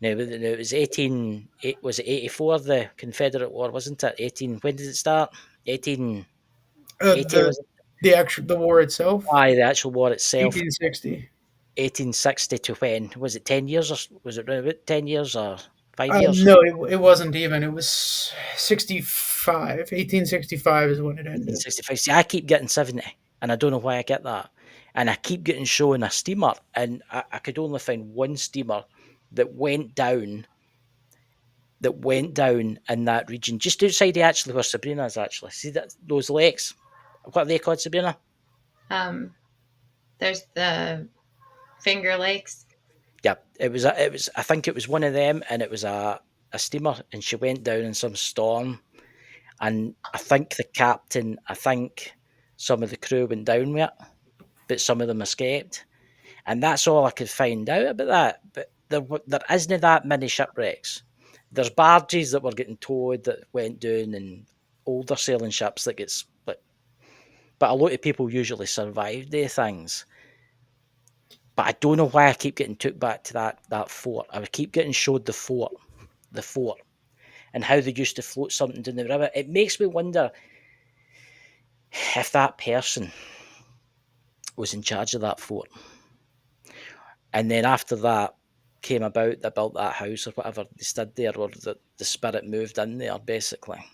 No, it was 18. Was it 84? The Confederate War, wasn't it? 18. When did it start? 1880 The was it? the war itself, Aye, the actual war itself. 1860. 1860 to when? Was it 10 years or was it about 10 years or 5 years? No, it wasn't even. It was 65. 1865 is when it ended. 1865. See, I keep getting 70, and I don't know why I get that. And I keep getting shown a steamer, and I could only find one steamer that went down in that region, just outside actually where Sabrina is actually. See those lakes? What are they called, Sabrina? There's the Finger Lakes. Yeah, it was. I think it was one of them, and it was a steamer, and she went down in some storm, and I think the captain, I think some of the crew went down with it, but some of them escaped, and that's all I could find out about that. But there isn't that many shipwrecks. There's barges that were getting towed that went down, and older sailing ships that get split. But a lot of people usually survive these things. But I don't know why I keep getting took back to that fort. I would keep getting showed the fort, and how they used to float something down the river. It makes me wonder if that person was in charge of that fort. And then after that came about, they built that house or whatever they stood there, or the spirit moved in there, basically.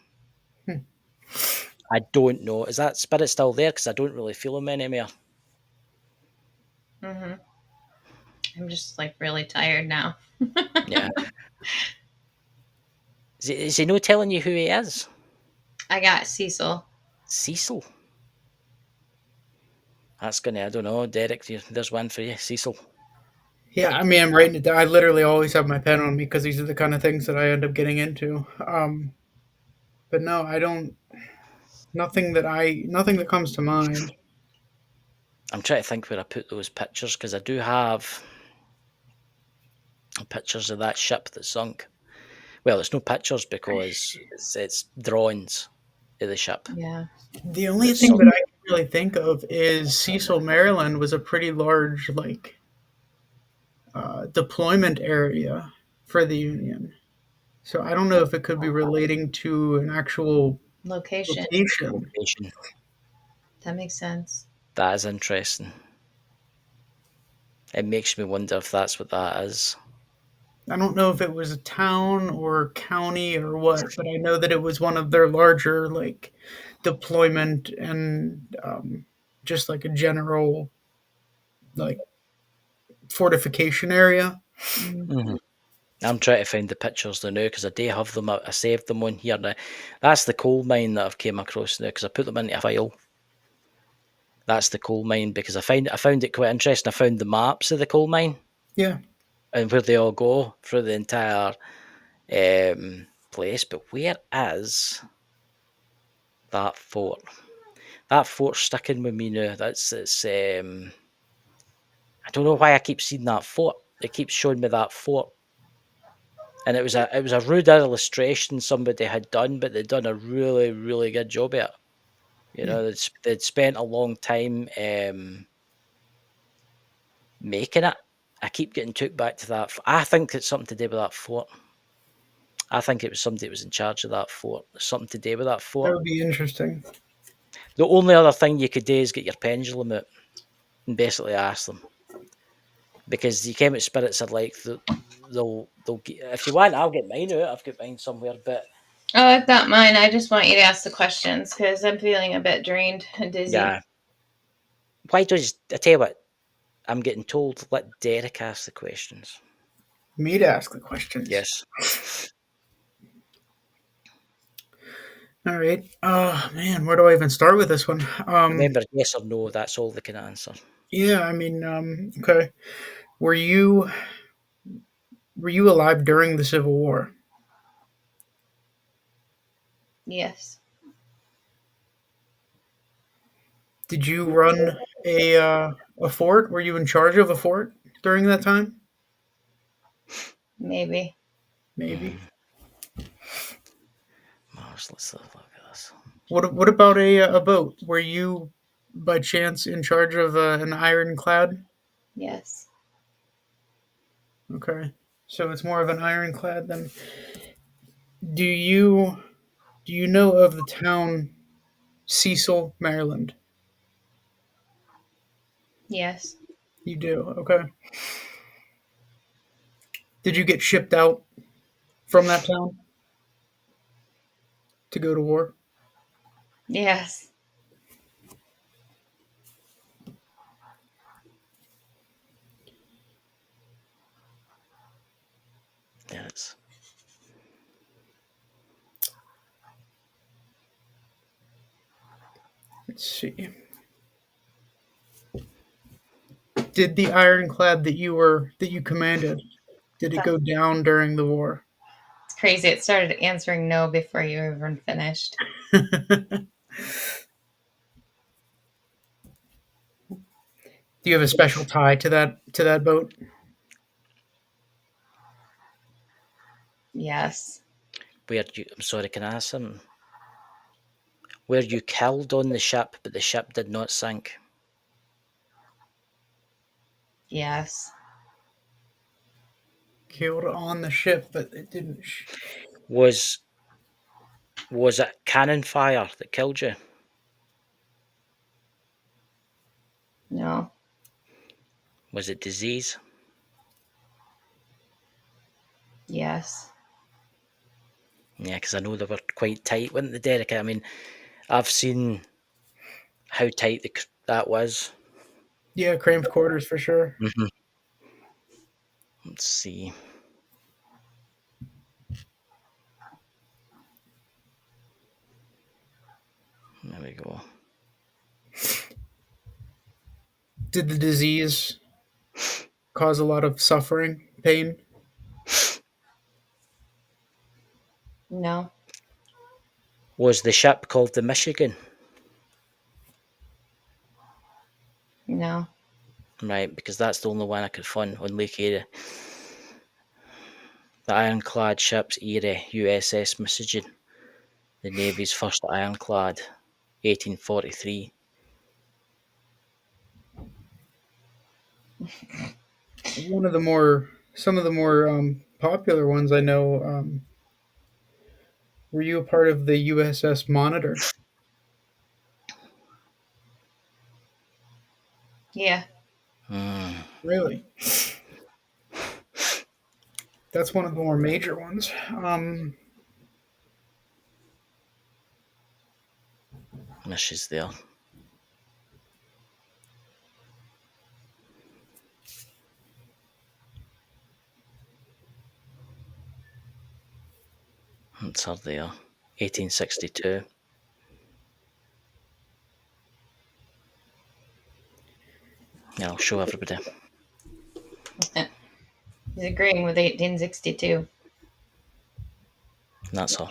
I don't know. Is that spirit still there? Because I don't really feel him anymore. Mm-hmm. I'm just like really tired now. Yeah. Is he no telling you who he is? I got Cecil. Cecil. That's gonna, I don't know, Derek. There's one for you, Cecil. Yeah, I mean, I'm writing it down. I literally always have my pen on me because these are the kind of things that I end up getting into. But no, I don't. Nothing that comes to mind. I'm trying to think where I put those pictures because I do have pictures of that ship that sunk. Well, it's no pictures because it's drawings of the ship. Yeah. The only thing that I can really think of is Cecil, Maryland was a pretty large deployment area for the Union. So I don't know if it could be relating to an actual Location. Location. That makes sense. That is interesting. It makes me wonder if that's what that is. I don't know if it was a town or county or what, but I know that it was one of their larger deployment and just like a general like fortification area. Mm-hmm. I'm trying to find the pictures now because I do have them. I saved them on here now. That's the coal mine that I've came across now because I put them into a file. That's the coal mine because I found it quite interesting. I found the maps of the coal mine. Yeah. And where they all go through the entire place. But where is that fort? That fort's sticking with me now. It's. I don't know why I keep seeing that fort. It keeps showing me that fort. And it was a rude illustration somebody had done, but they'd done a really, really good job at it. You know, they'd spent a long time making it. I keep getting took back to that. I think it's something to do with that fort. I think it was somebody that was in charge of that fort. There's something to do with that fort. That would be interesting. The only other thing you could do is get your pendulum out and basically ask them. Because you came at spirits are like, if you want, I'll get mine out. I've got mine somewhere, but Oh, I've got mine. I just want you to ask the questions because I'm feeling a bit drained and dizzy. yeah. Why does I tell you what? I'm getting told to let Derek ask the questions. Me to ask the questions. Yes. All right. Man, where do I even start with this one? Remember, yes or no. That's all they can answer. Yeah, I mean, okay. Were you alive during the Civil War? Yes. Did you run a fort? Were you in charge of a fort during that time? Maybe. Maybe. Mars, let's have a look at this. What about a boat? Were you by chance in charge of an ironclad? Yes. Okay, so it's more of an ironclad than. Do you know of the town Cecil, Maryland? Yes. You do. Okay. Did you get shipped out from that town to go to war? Yes. Yes. Let's see. Did the ironclad that you commanded, did it go down during the war? It's crazy. It started answering no before you even finished. Do you have a special tie to that boat? Yes. I'm sorry, can I ask them? Were you killed on the ship, but the ship did not sink? Yes. Killed on the ship, but it didn't. Was it cannon fire that killed you? No. Was it disease? Yes. Yeah, because I know they were quite tight, weren't they, Derek? I mean, I've seen how tight that was. Yeah, cramped quarters for sure. Mm-hmm. Let's see. There we go. Did the disease cause a lot of suffering, pain? No. Was the ship called the Michigan? No. Right, because that's the only one I could find on Lake Erie. The ironclad ships Erie, USS Michigan, the Navy's first ironclad, 1843. Some of the more popular ones I know. Were you a part of the USS Monitor? Yeah. Mm, Really? That's one of the more major ones. Mishes there. It's her there. 1862. Yeah, I'll show everybody. He's agreeing with 1862. That's her.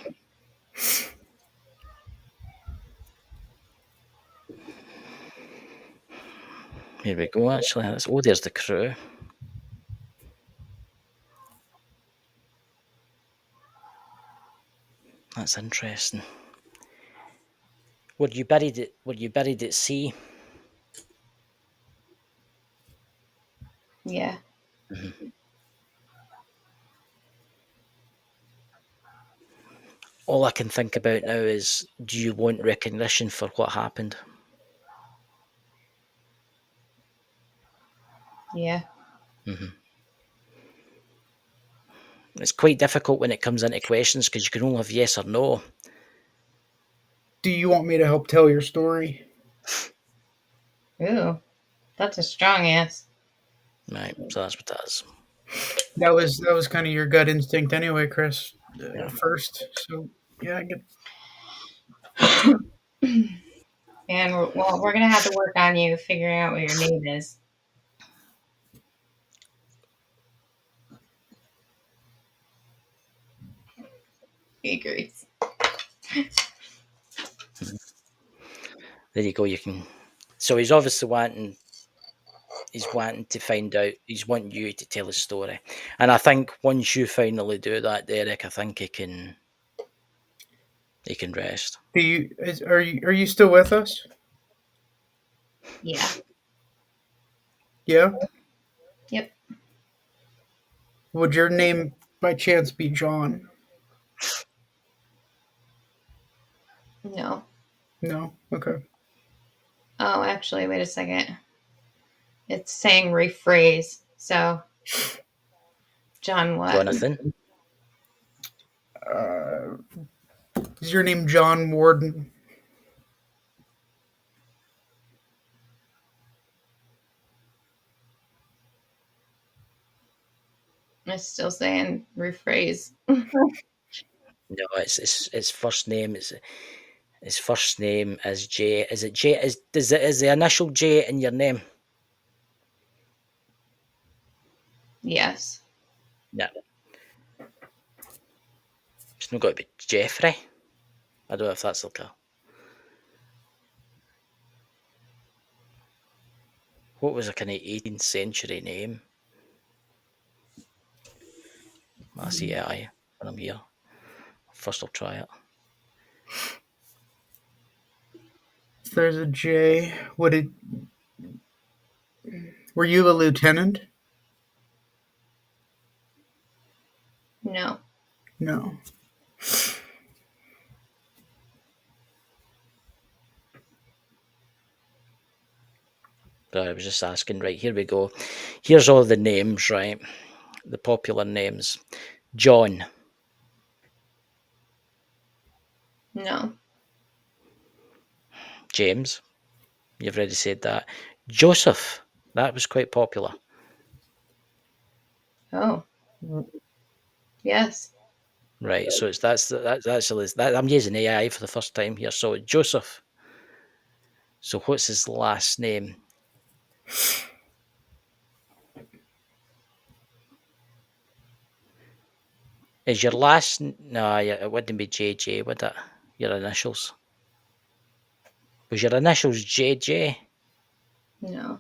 Here we go, actually. There's the crew. That's interesting. Were you buried at sea? Yeah. Mm-hmm. All I can think about now is, do you want recognition for what happened? Yeah. Mm-hmm. It's quite difficult when it comes into questions because you can only have yes or no. Do you want me to help tell your story? Ooh, that's a strong yes. Right, so that's what that is. That was kind of your gut instinct anyway, Chris. Yeah. First, so yeah, I get. And we're gonna have to work on you figuring out what your name is. He agrees. There you go. You can. So he's obviously wanting. He's wanting to find out. He's wanting you to tell his story, and I think once you finally do that, Derek, I think he can. He can rest. Are you still with us? Yeah. Yeah. Yep. Would your name by chance be John? No. No. Okay. Oh, actually, wait a second. It's saying rephrase. So, John, what? Jonathan. Uh, is your name John Warden? It's still saying rephrase. No, it's his first name. His first name is J. Is it J? Is the initial J in your name? Yes. Yeah. It's not got to be Jeffrey. I don't know if that's like a. What was a kind of 18th century name? I see AI when I'm here. First, I'll try it. If there's a J, would it? Were you a lieutenant? No. No. But I was just asking. Right, here we go. Here's all the names, right? The popular names. John. No. James. You've already said that. Joseph. That was quite popular. Oh. Yes. Right, so that's that. I'm using AI for the first time here. So Joseph. So what's his last name? Is your last? No, yeah, it wouldn't be JJ, would it? Your initials. Was your initials JJ? No.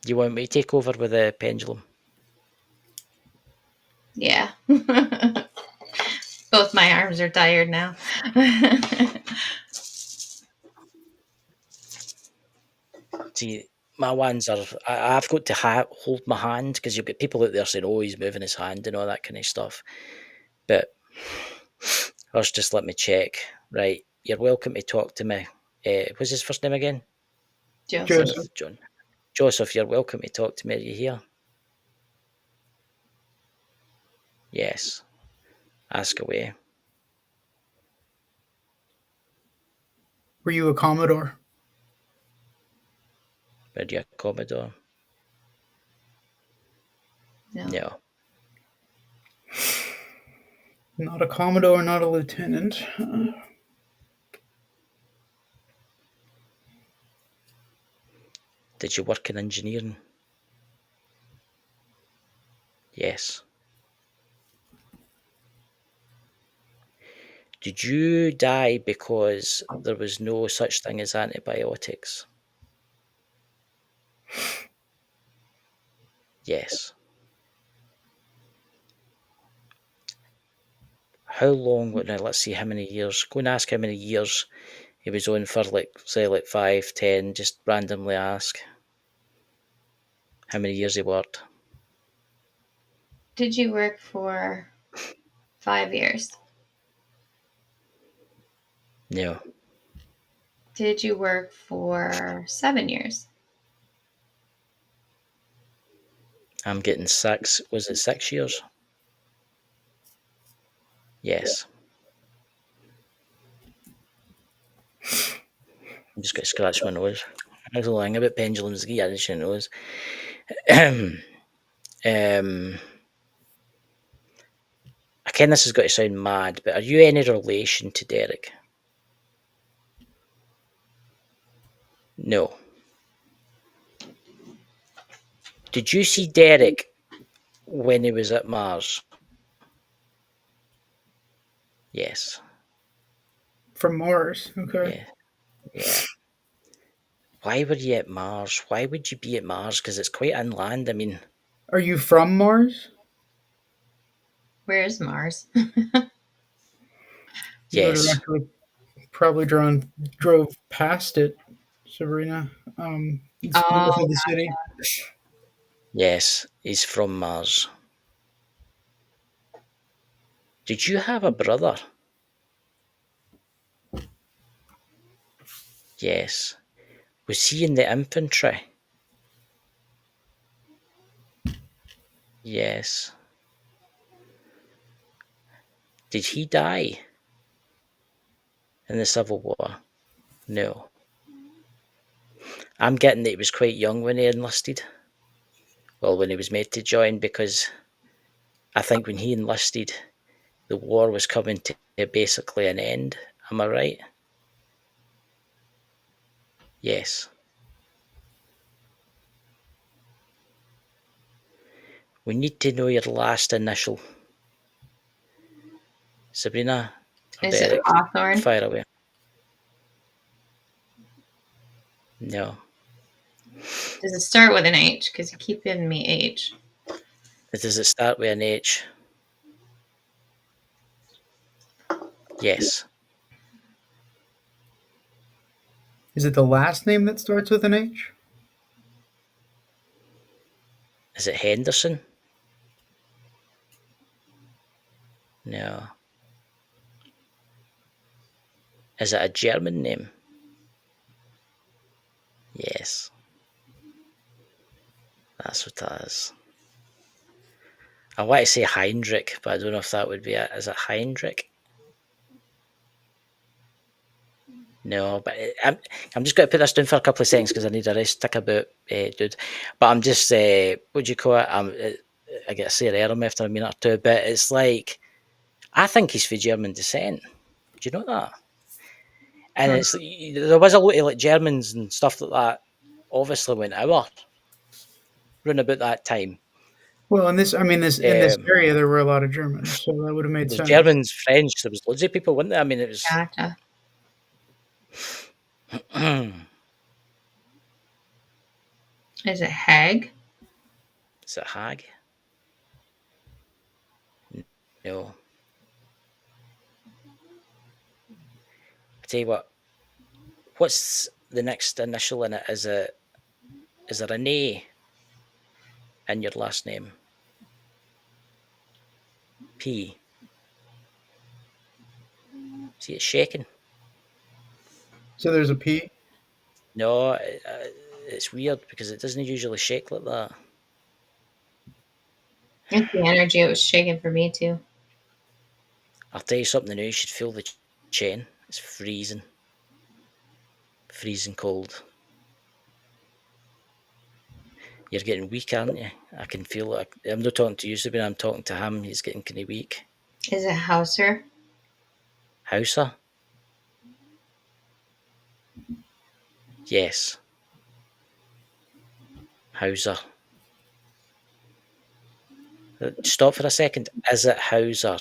Do you want me to take over with the pendulum? Yeah. Both my arms are tired now. See, my ones are. I've got to hold my hand because you've got people out there saying, "Oh, he's moving his hand" and all that kind of stuff. But first, just let me check. Right, you're welcome to talk to me. What's his first name again? Joseph. John. Joseph, you're welcome to talk to me. Are you here? Yes. Ask away. Were you a Commodore? Are you a Commodore? No. No. Not a Commodore, not a lieutenant. Did you work in engineering? Yes. Did you die because there was no such thing as antibiotics? Yes. How long? Now let's see how many years. Go and ask how many years he was on for. Like say, like 5, 10. Just randomly ask how many years he worked. Did you work for 5 years? No. Did you work for 7 years? I'm getting 6. Was it 6 years? Yes. I'm just going to scratch my nose. There's a thing about pendulums. Yeah, I should knows. I ken this has got to sound mad, but are you any relation to Derrick? No. Did you see Derrick when he was at Mars? Yes. From Mars. Okay. Yeah. Why were you at Mars? Why would you be at Mars? Because it's quite inland. I mean, Are you from Mars? Where's Mars? You would have yes. actually probably drove past it, Sabrina. It's north Oh, of the city. Yes, he's from Mars. Did you have a brother? Yes. Was he in the infantry? Yes. Did he die in the Civil War? No. I'm getting that he was quite young when he enlisted. Well, when he was made to join, because I think when he enlisted, the war was coming to basically an end. Am I right? Yes. We need to know your last initial. Sabrina or is it Derrick? Hawthorne? Fire away. No. Does it start with an H? Because you keep giving me H. Does it start with an H? Yes. Is it the last name that starts with an H? Is it Henderson? No. Is it a German name? Yes. That's what that is. I want to say Heinrich, but I don't know if that would be it. Is it Heinrich? No, but I'm just going to put this down for a couple of seconds because I need a rest. Tick about, dude. But I'm just, what do you call it? I get to say Erm after a minute or two, but it's like, I think he's for German descent. Do you know that? And it's there was a lot of like Germans and stuff like that. Obviously, went out round about that time. Well, in this Um, area, there were a lot of Germans, so that would have made there's sense. Germans, French. There was loads of people, weren't there? I mean, it was. Gotcha. Is it Hag? Is it Hag? No. I tell you what. What's the next initial in it? Is there an A in your last name? P. See, it's shaking. So there's a P. No, it's weird because it doesn't usually shake like that. It's the energy. It was shaking for me too. I'll tell you something now. You should feel the chain. It's freezing. Freezing cold. You're getting weak, aren't you? I can feel it. I'm not talking to you, Sabine. I'm talking to him. He's getting kind of weak. Is it Hauser? Hauser? Yes. Hauser. Stop for a second. Is it Hauser?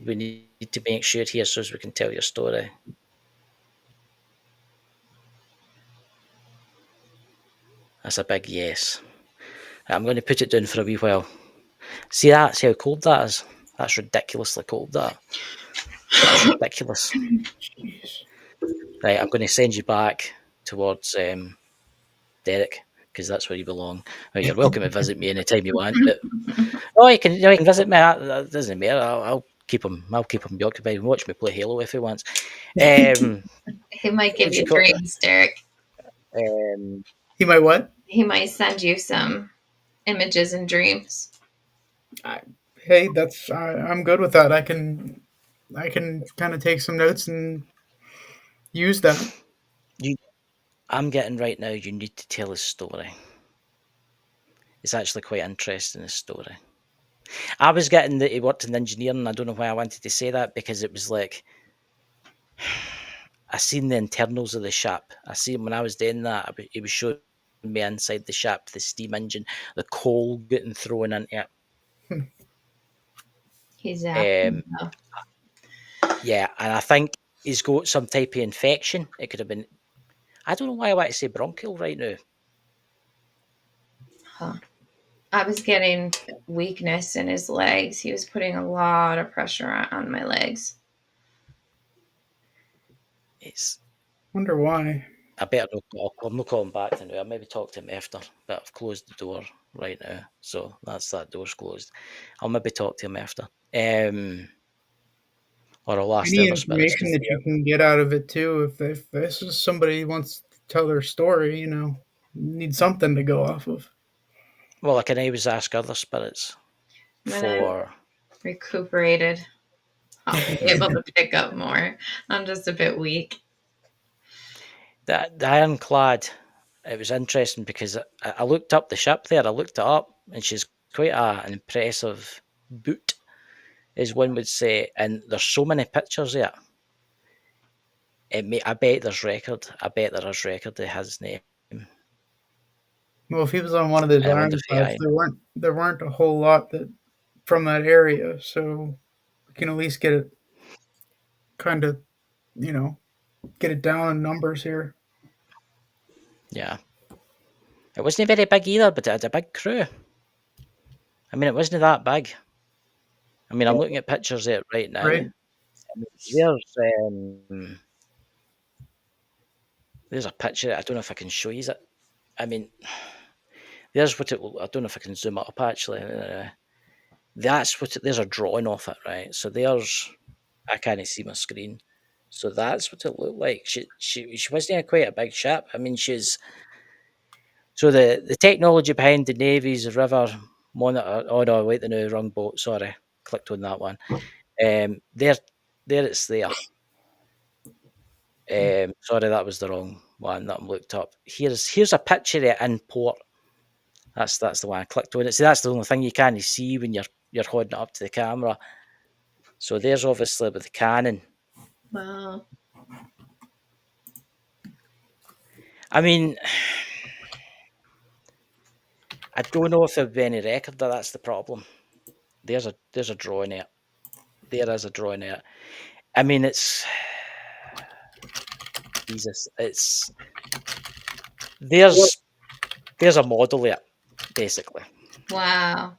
We need to make sure here so as we can tell your story. That's a big yes. I'm going to put it down for a wee while. See that? See how cold that is? That's ridiculously cold, that. That's ridiculous. Jeez. Right, I'm going to send you back towards Derrick, because that's where you belong. Well, you're welcome to visit me anytime you want, but you can visit me. That doesn't matter. I'll keep him occupied and watch me play Halo if he wants. He might give What do you you call it? dreams, Derrick. He might what? He might send you some images and dreams. Hey, I'm good with that. I can kind of take some notes and use that. I'm getting right now, you need to tell a story. It's actually quite interesting, this story. I was getting that he worked in engineering. I don't know why I wanted to say that, because it was like, I seen the internals of the ship. I seen when I was doing that, he was showing me inside the ship, the steam engine, the coal getting thrown into it. He's acting. Yeah, and I think he's got some type of infection. It could have been, I don't know why I want to say bronchial right now. Huh. I was getting weakness in his legs. He was putting a lot of pressure on my legs. It's, Wonder why. I better not, I'm not calling back to now. I'll maybe talk to him after, but I've closed the door right now. So that door's closed. I'll maybe talk to him after. Or I'll ask the Any other spirits, information because that you can get out of it too. If this is somebody who wants to tell their story, you need something to go off of. well, I can always ask other spirits When for. I'm recuperated, I'll be able to pick up more. I'm just a bit weak. The ironclad, it was interesting because I looked up the ship there. I looked it up, and she's quite an impressive boot, as one would say. And there's so many pictures there. I bet there's record. I bet there is record of his name. Well, if he was on one of those I wonder if ironclads, there weren't a whole lot that from that area, so we can at least get it kind of, get it down in numbers here. Yeah. It wasn't very big either, but it had a big crew. I mean, it wasn't that big. I mean, I'm looking at pictures there right now. Right. There's a picture. I don't know if I can show you it. I mean, there's what it. I don't know if I can zoom it up actually. That's what. There's a drawing of it, right? So there's. I can't see my screen. So that's what it looked like. She wasn't quite a big ship. I mean, she's. So the technology behind the Navy's river monitor. Oh no, wait, no, wrong boat. Sorry, clicked on that one. There it's there. Sorry, that was the wrong one that I looked up. Here's a picture of it in port. That's the one I clicked on. See, that's the only thing you can't see when you're holding it up to the camera. So there's obviously with the cannon. Wow. I mean, I don't know if there'd be any record of that's the problem. There's a drawing of it. There is a drawing of it. I mean, it's Jesus. There's a model of it, basically. Wow.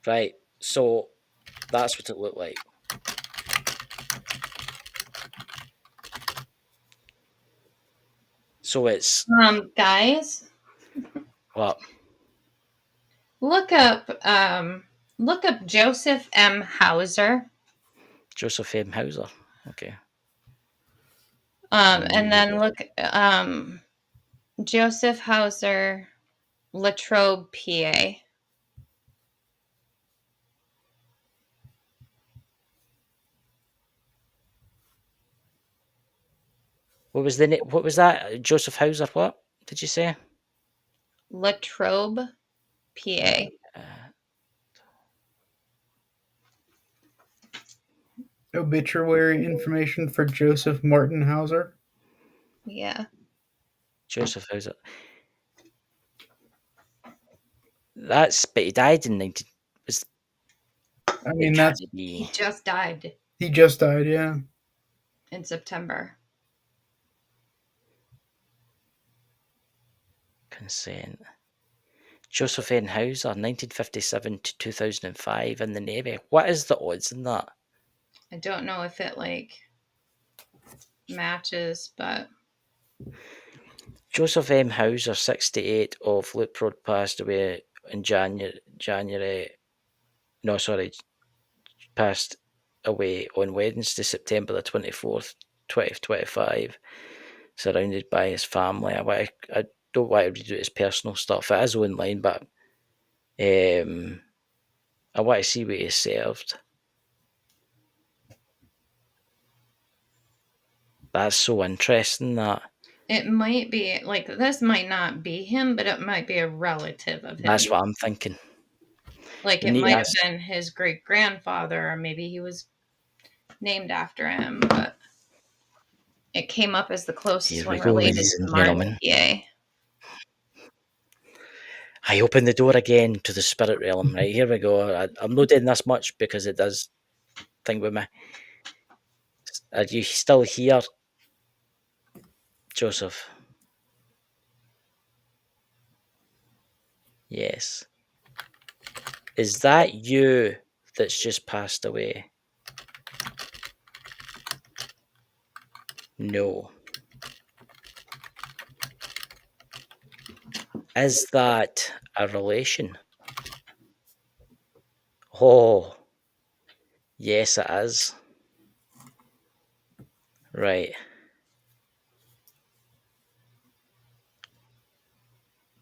Right. So that's what it looked like. So it's Guys, what? look up Joseph M. Hauser. Joseph M. Hauser. Okay. And then look Joseph Hauser, Latrobe, PA. What was What was that? Joseph Hauser. What did you say? Latrobe, PA. Obituary information for Joseph Martin Hauser. Yeah. Joseph Hauser. But he died in 19. I mean, He just died he just died. Yeah. in September. Consent. Joseph N. Hauser, 1957 to 2005 in the Navy. What is the odds in that? I don't know if it matches, but Joseph M. Hauser, 68, of Loop Road, passed away in passed away on Wednesday, September the 24th, 2025, surrounded by his family. I don't want to read out his personal stuff. It is online, but I want to see what he served. That's so interesting. That It might be like this might not be him, but it might be a relative of him. that's what I'm thinking. Like You it need might to have ask- been his great grandfather, or maybe he was named after him, but it came up as the closest Here one we go, related ladies to and Martin gentlemen. PA. I open the door again to the spirit realm. Right, here we go. I'm not doing this much because it does thing with me. Are you still here, Joseph? Yes. Is that you that's just passed away? No. Is that a relation? Oh, yes, it is. Right.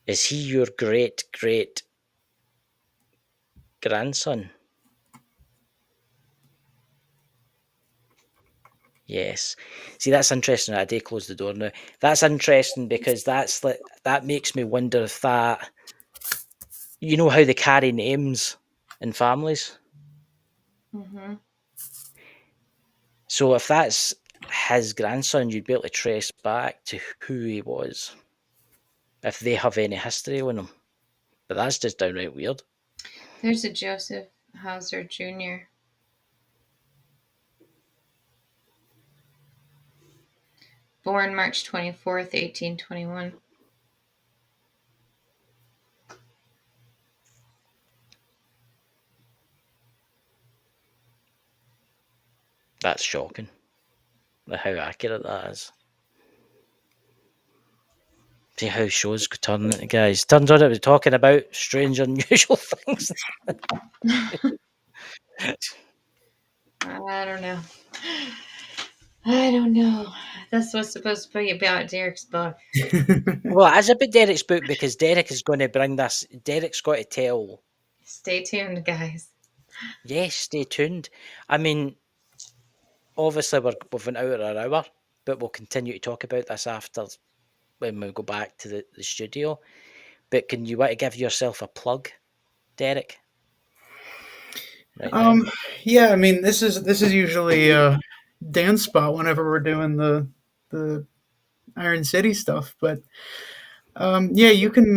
Is he your great great grandson? Yes. See, that's interesting. I did close the door now. That's interesting because that makes me wonder if that, you know how they carry names in families. Mm-hmm. So if that's his grandson, you'd be able to trace back to who he was, if they have any history on him. But that's just downright weird. There's a Joseph Hauser Jr. Born March 24th, 1821. That's shocking. How accurate that is. See how shows could turn into, guys. Turns out it was talking about strange, unusual things. I don't know. I don't know. This was supposed to be about Derrick's book. Well, it's about Derrick's book because Derrick is going to bring this. Derrick's got to tell. Stay tuned, guys. Yes, stay tuned. I mean, obviously we've went out an hour, but we'll continue to talk about this after when we go back to the studio. But can you want to give yourself a plug, Derrick? Right now. Yeah, I mean, this is usually Dan's spot whenever we're doing the Iron City stuff, but yeah, you can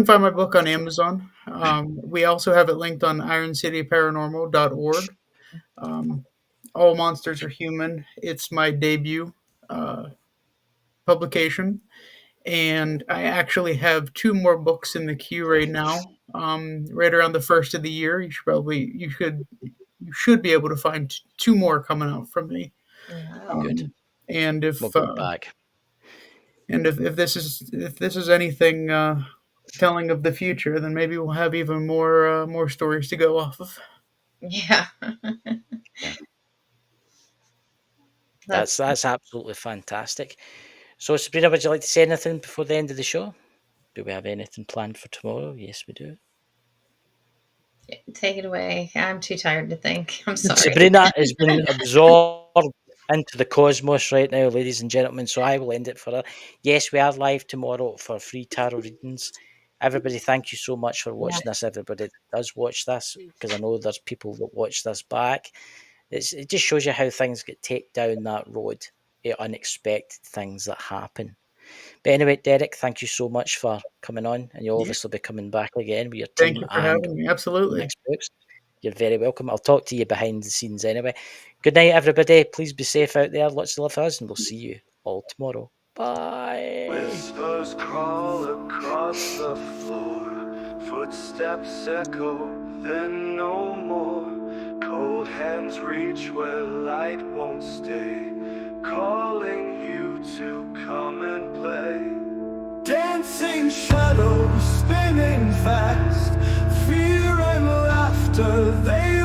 find my book on Amazon. We also have it linked on ironcityparanormal.org. Um, All Monsters Are Human. It's my debut uh, publication, and I actually have two more books in the queue right now. Right around the first of the year, you should be able to find two more coming out from me. Wow. Good. And We'll be back. if this is anything telling of the future, then maybe we'll have even more stories to go off of. Yeah. Yeah. That's That's absolutely fantastic. So, Sabrina, would you like to say anything before the end of the show? Do we have anything planned for tomorrow? Yes, we do. take it away. I'm too tired to think. I'm sorry. Sabrina has been absorbed into the cosmos right now, ladies and gentlemen. So I will end it for her. Yes, we are live tomorrow for free tarot readings. Everybody, thank you so much for watching this. Everybody that does watch this, because I know there's people that watch this back. It just shows you how things get taken down that road, unexpected things that happen. But anyway, Derrick, thank you so much for coming on, and you'll obviously be coming back again with your Thank team you for and having me. Absolutely. next books. You're very welcome. I'll talk to you behind the scenes anyway. Good night, everybody. Please be safe out there. Lots of love for us, and we'll see you all tomorrow. Bye. Whispers crawl across the floor, footsteps echo, then no more. Cold hands reach where light won't stay, calling you to come and play. Dancing shadows spinning fast, fear and laughter, they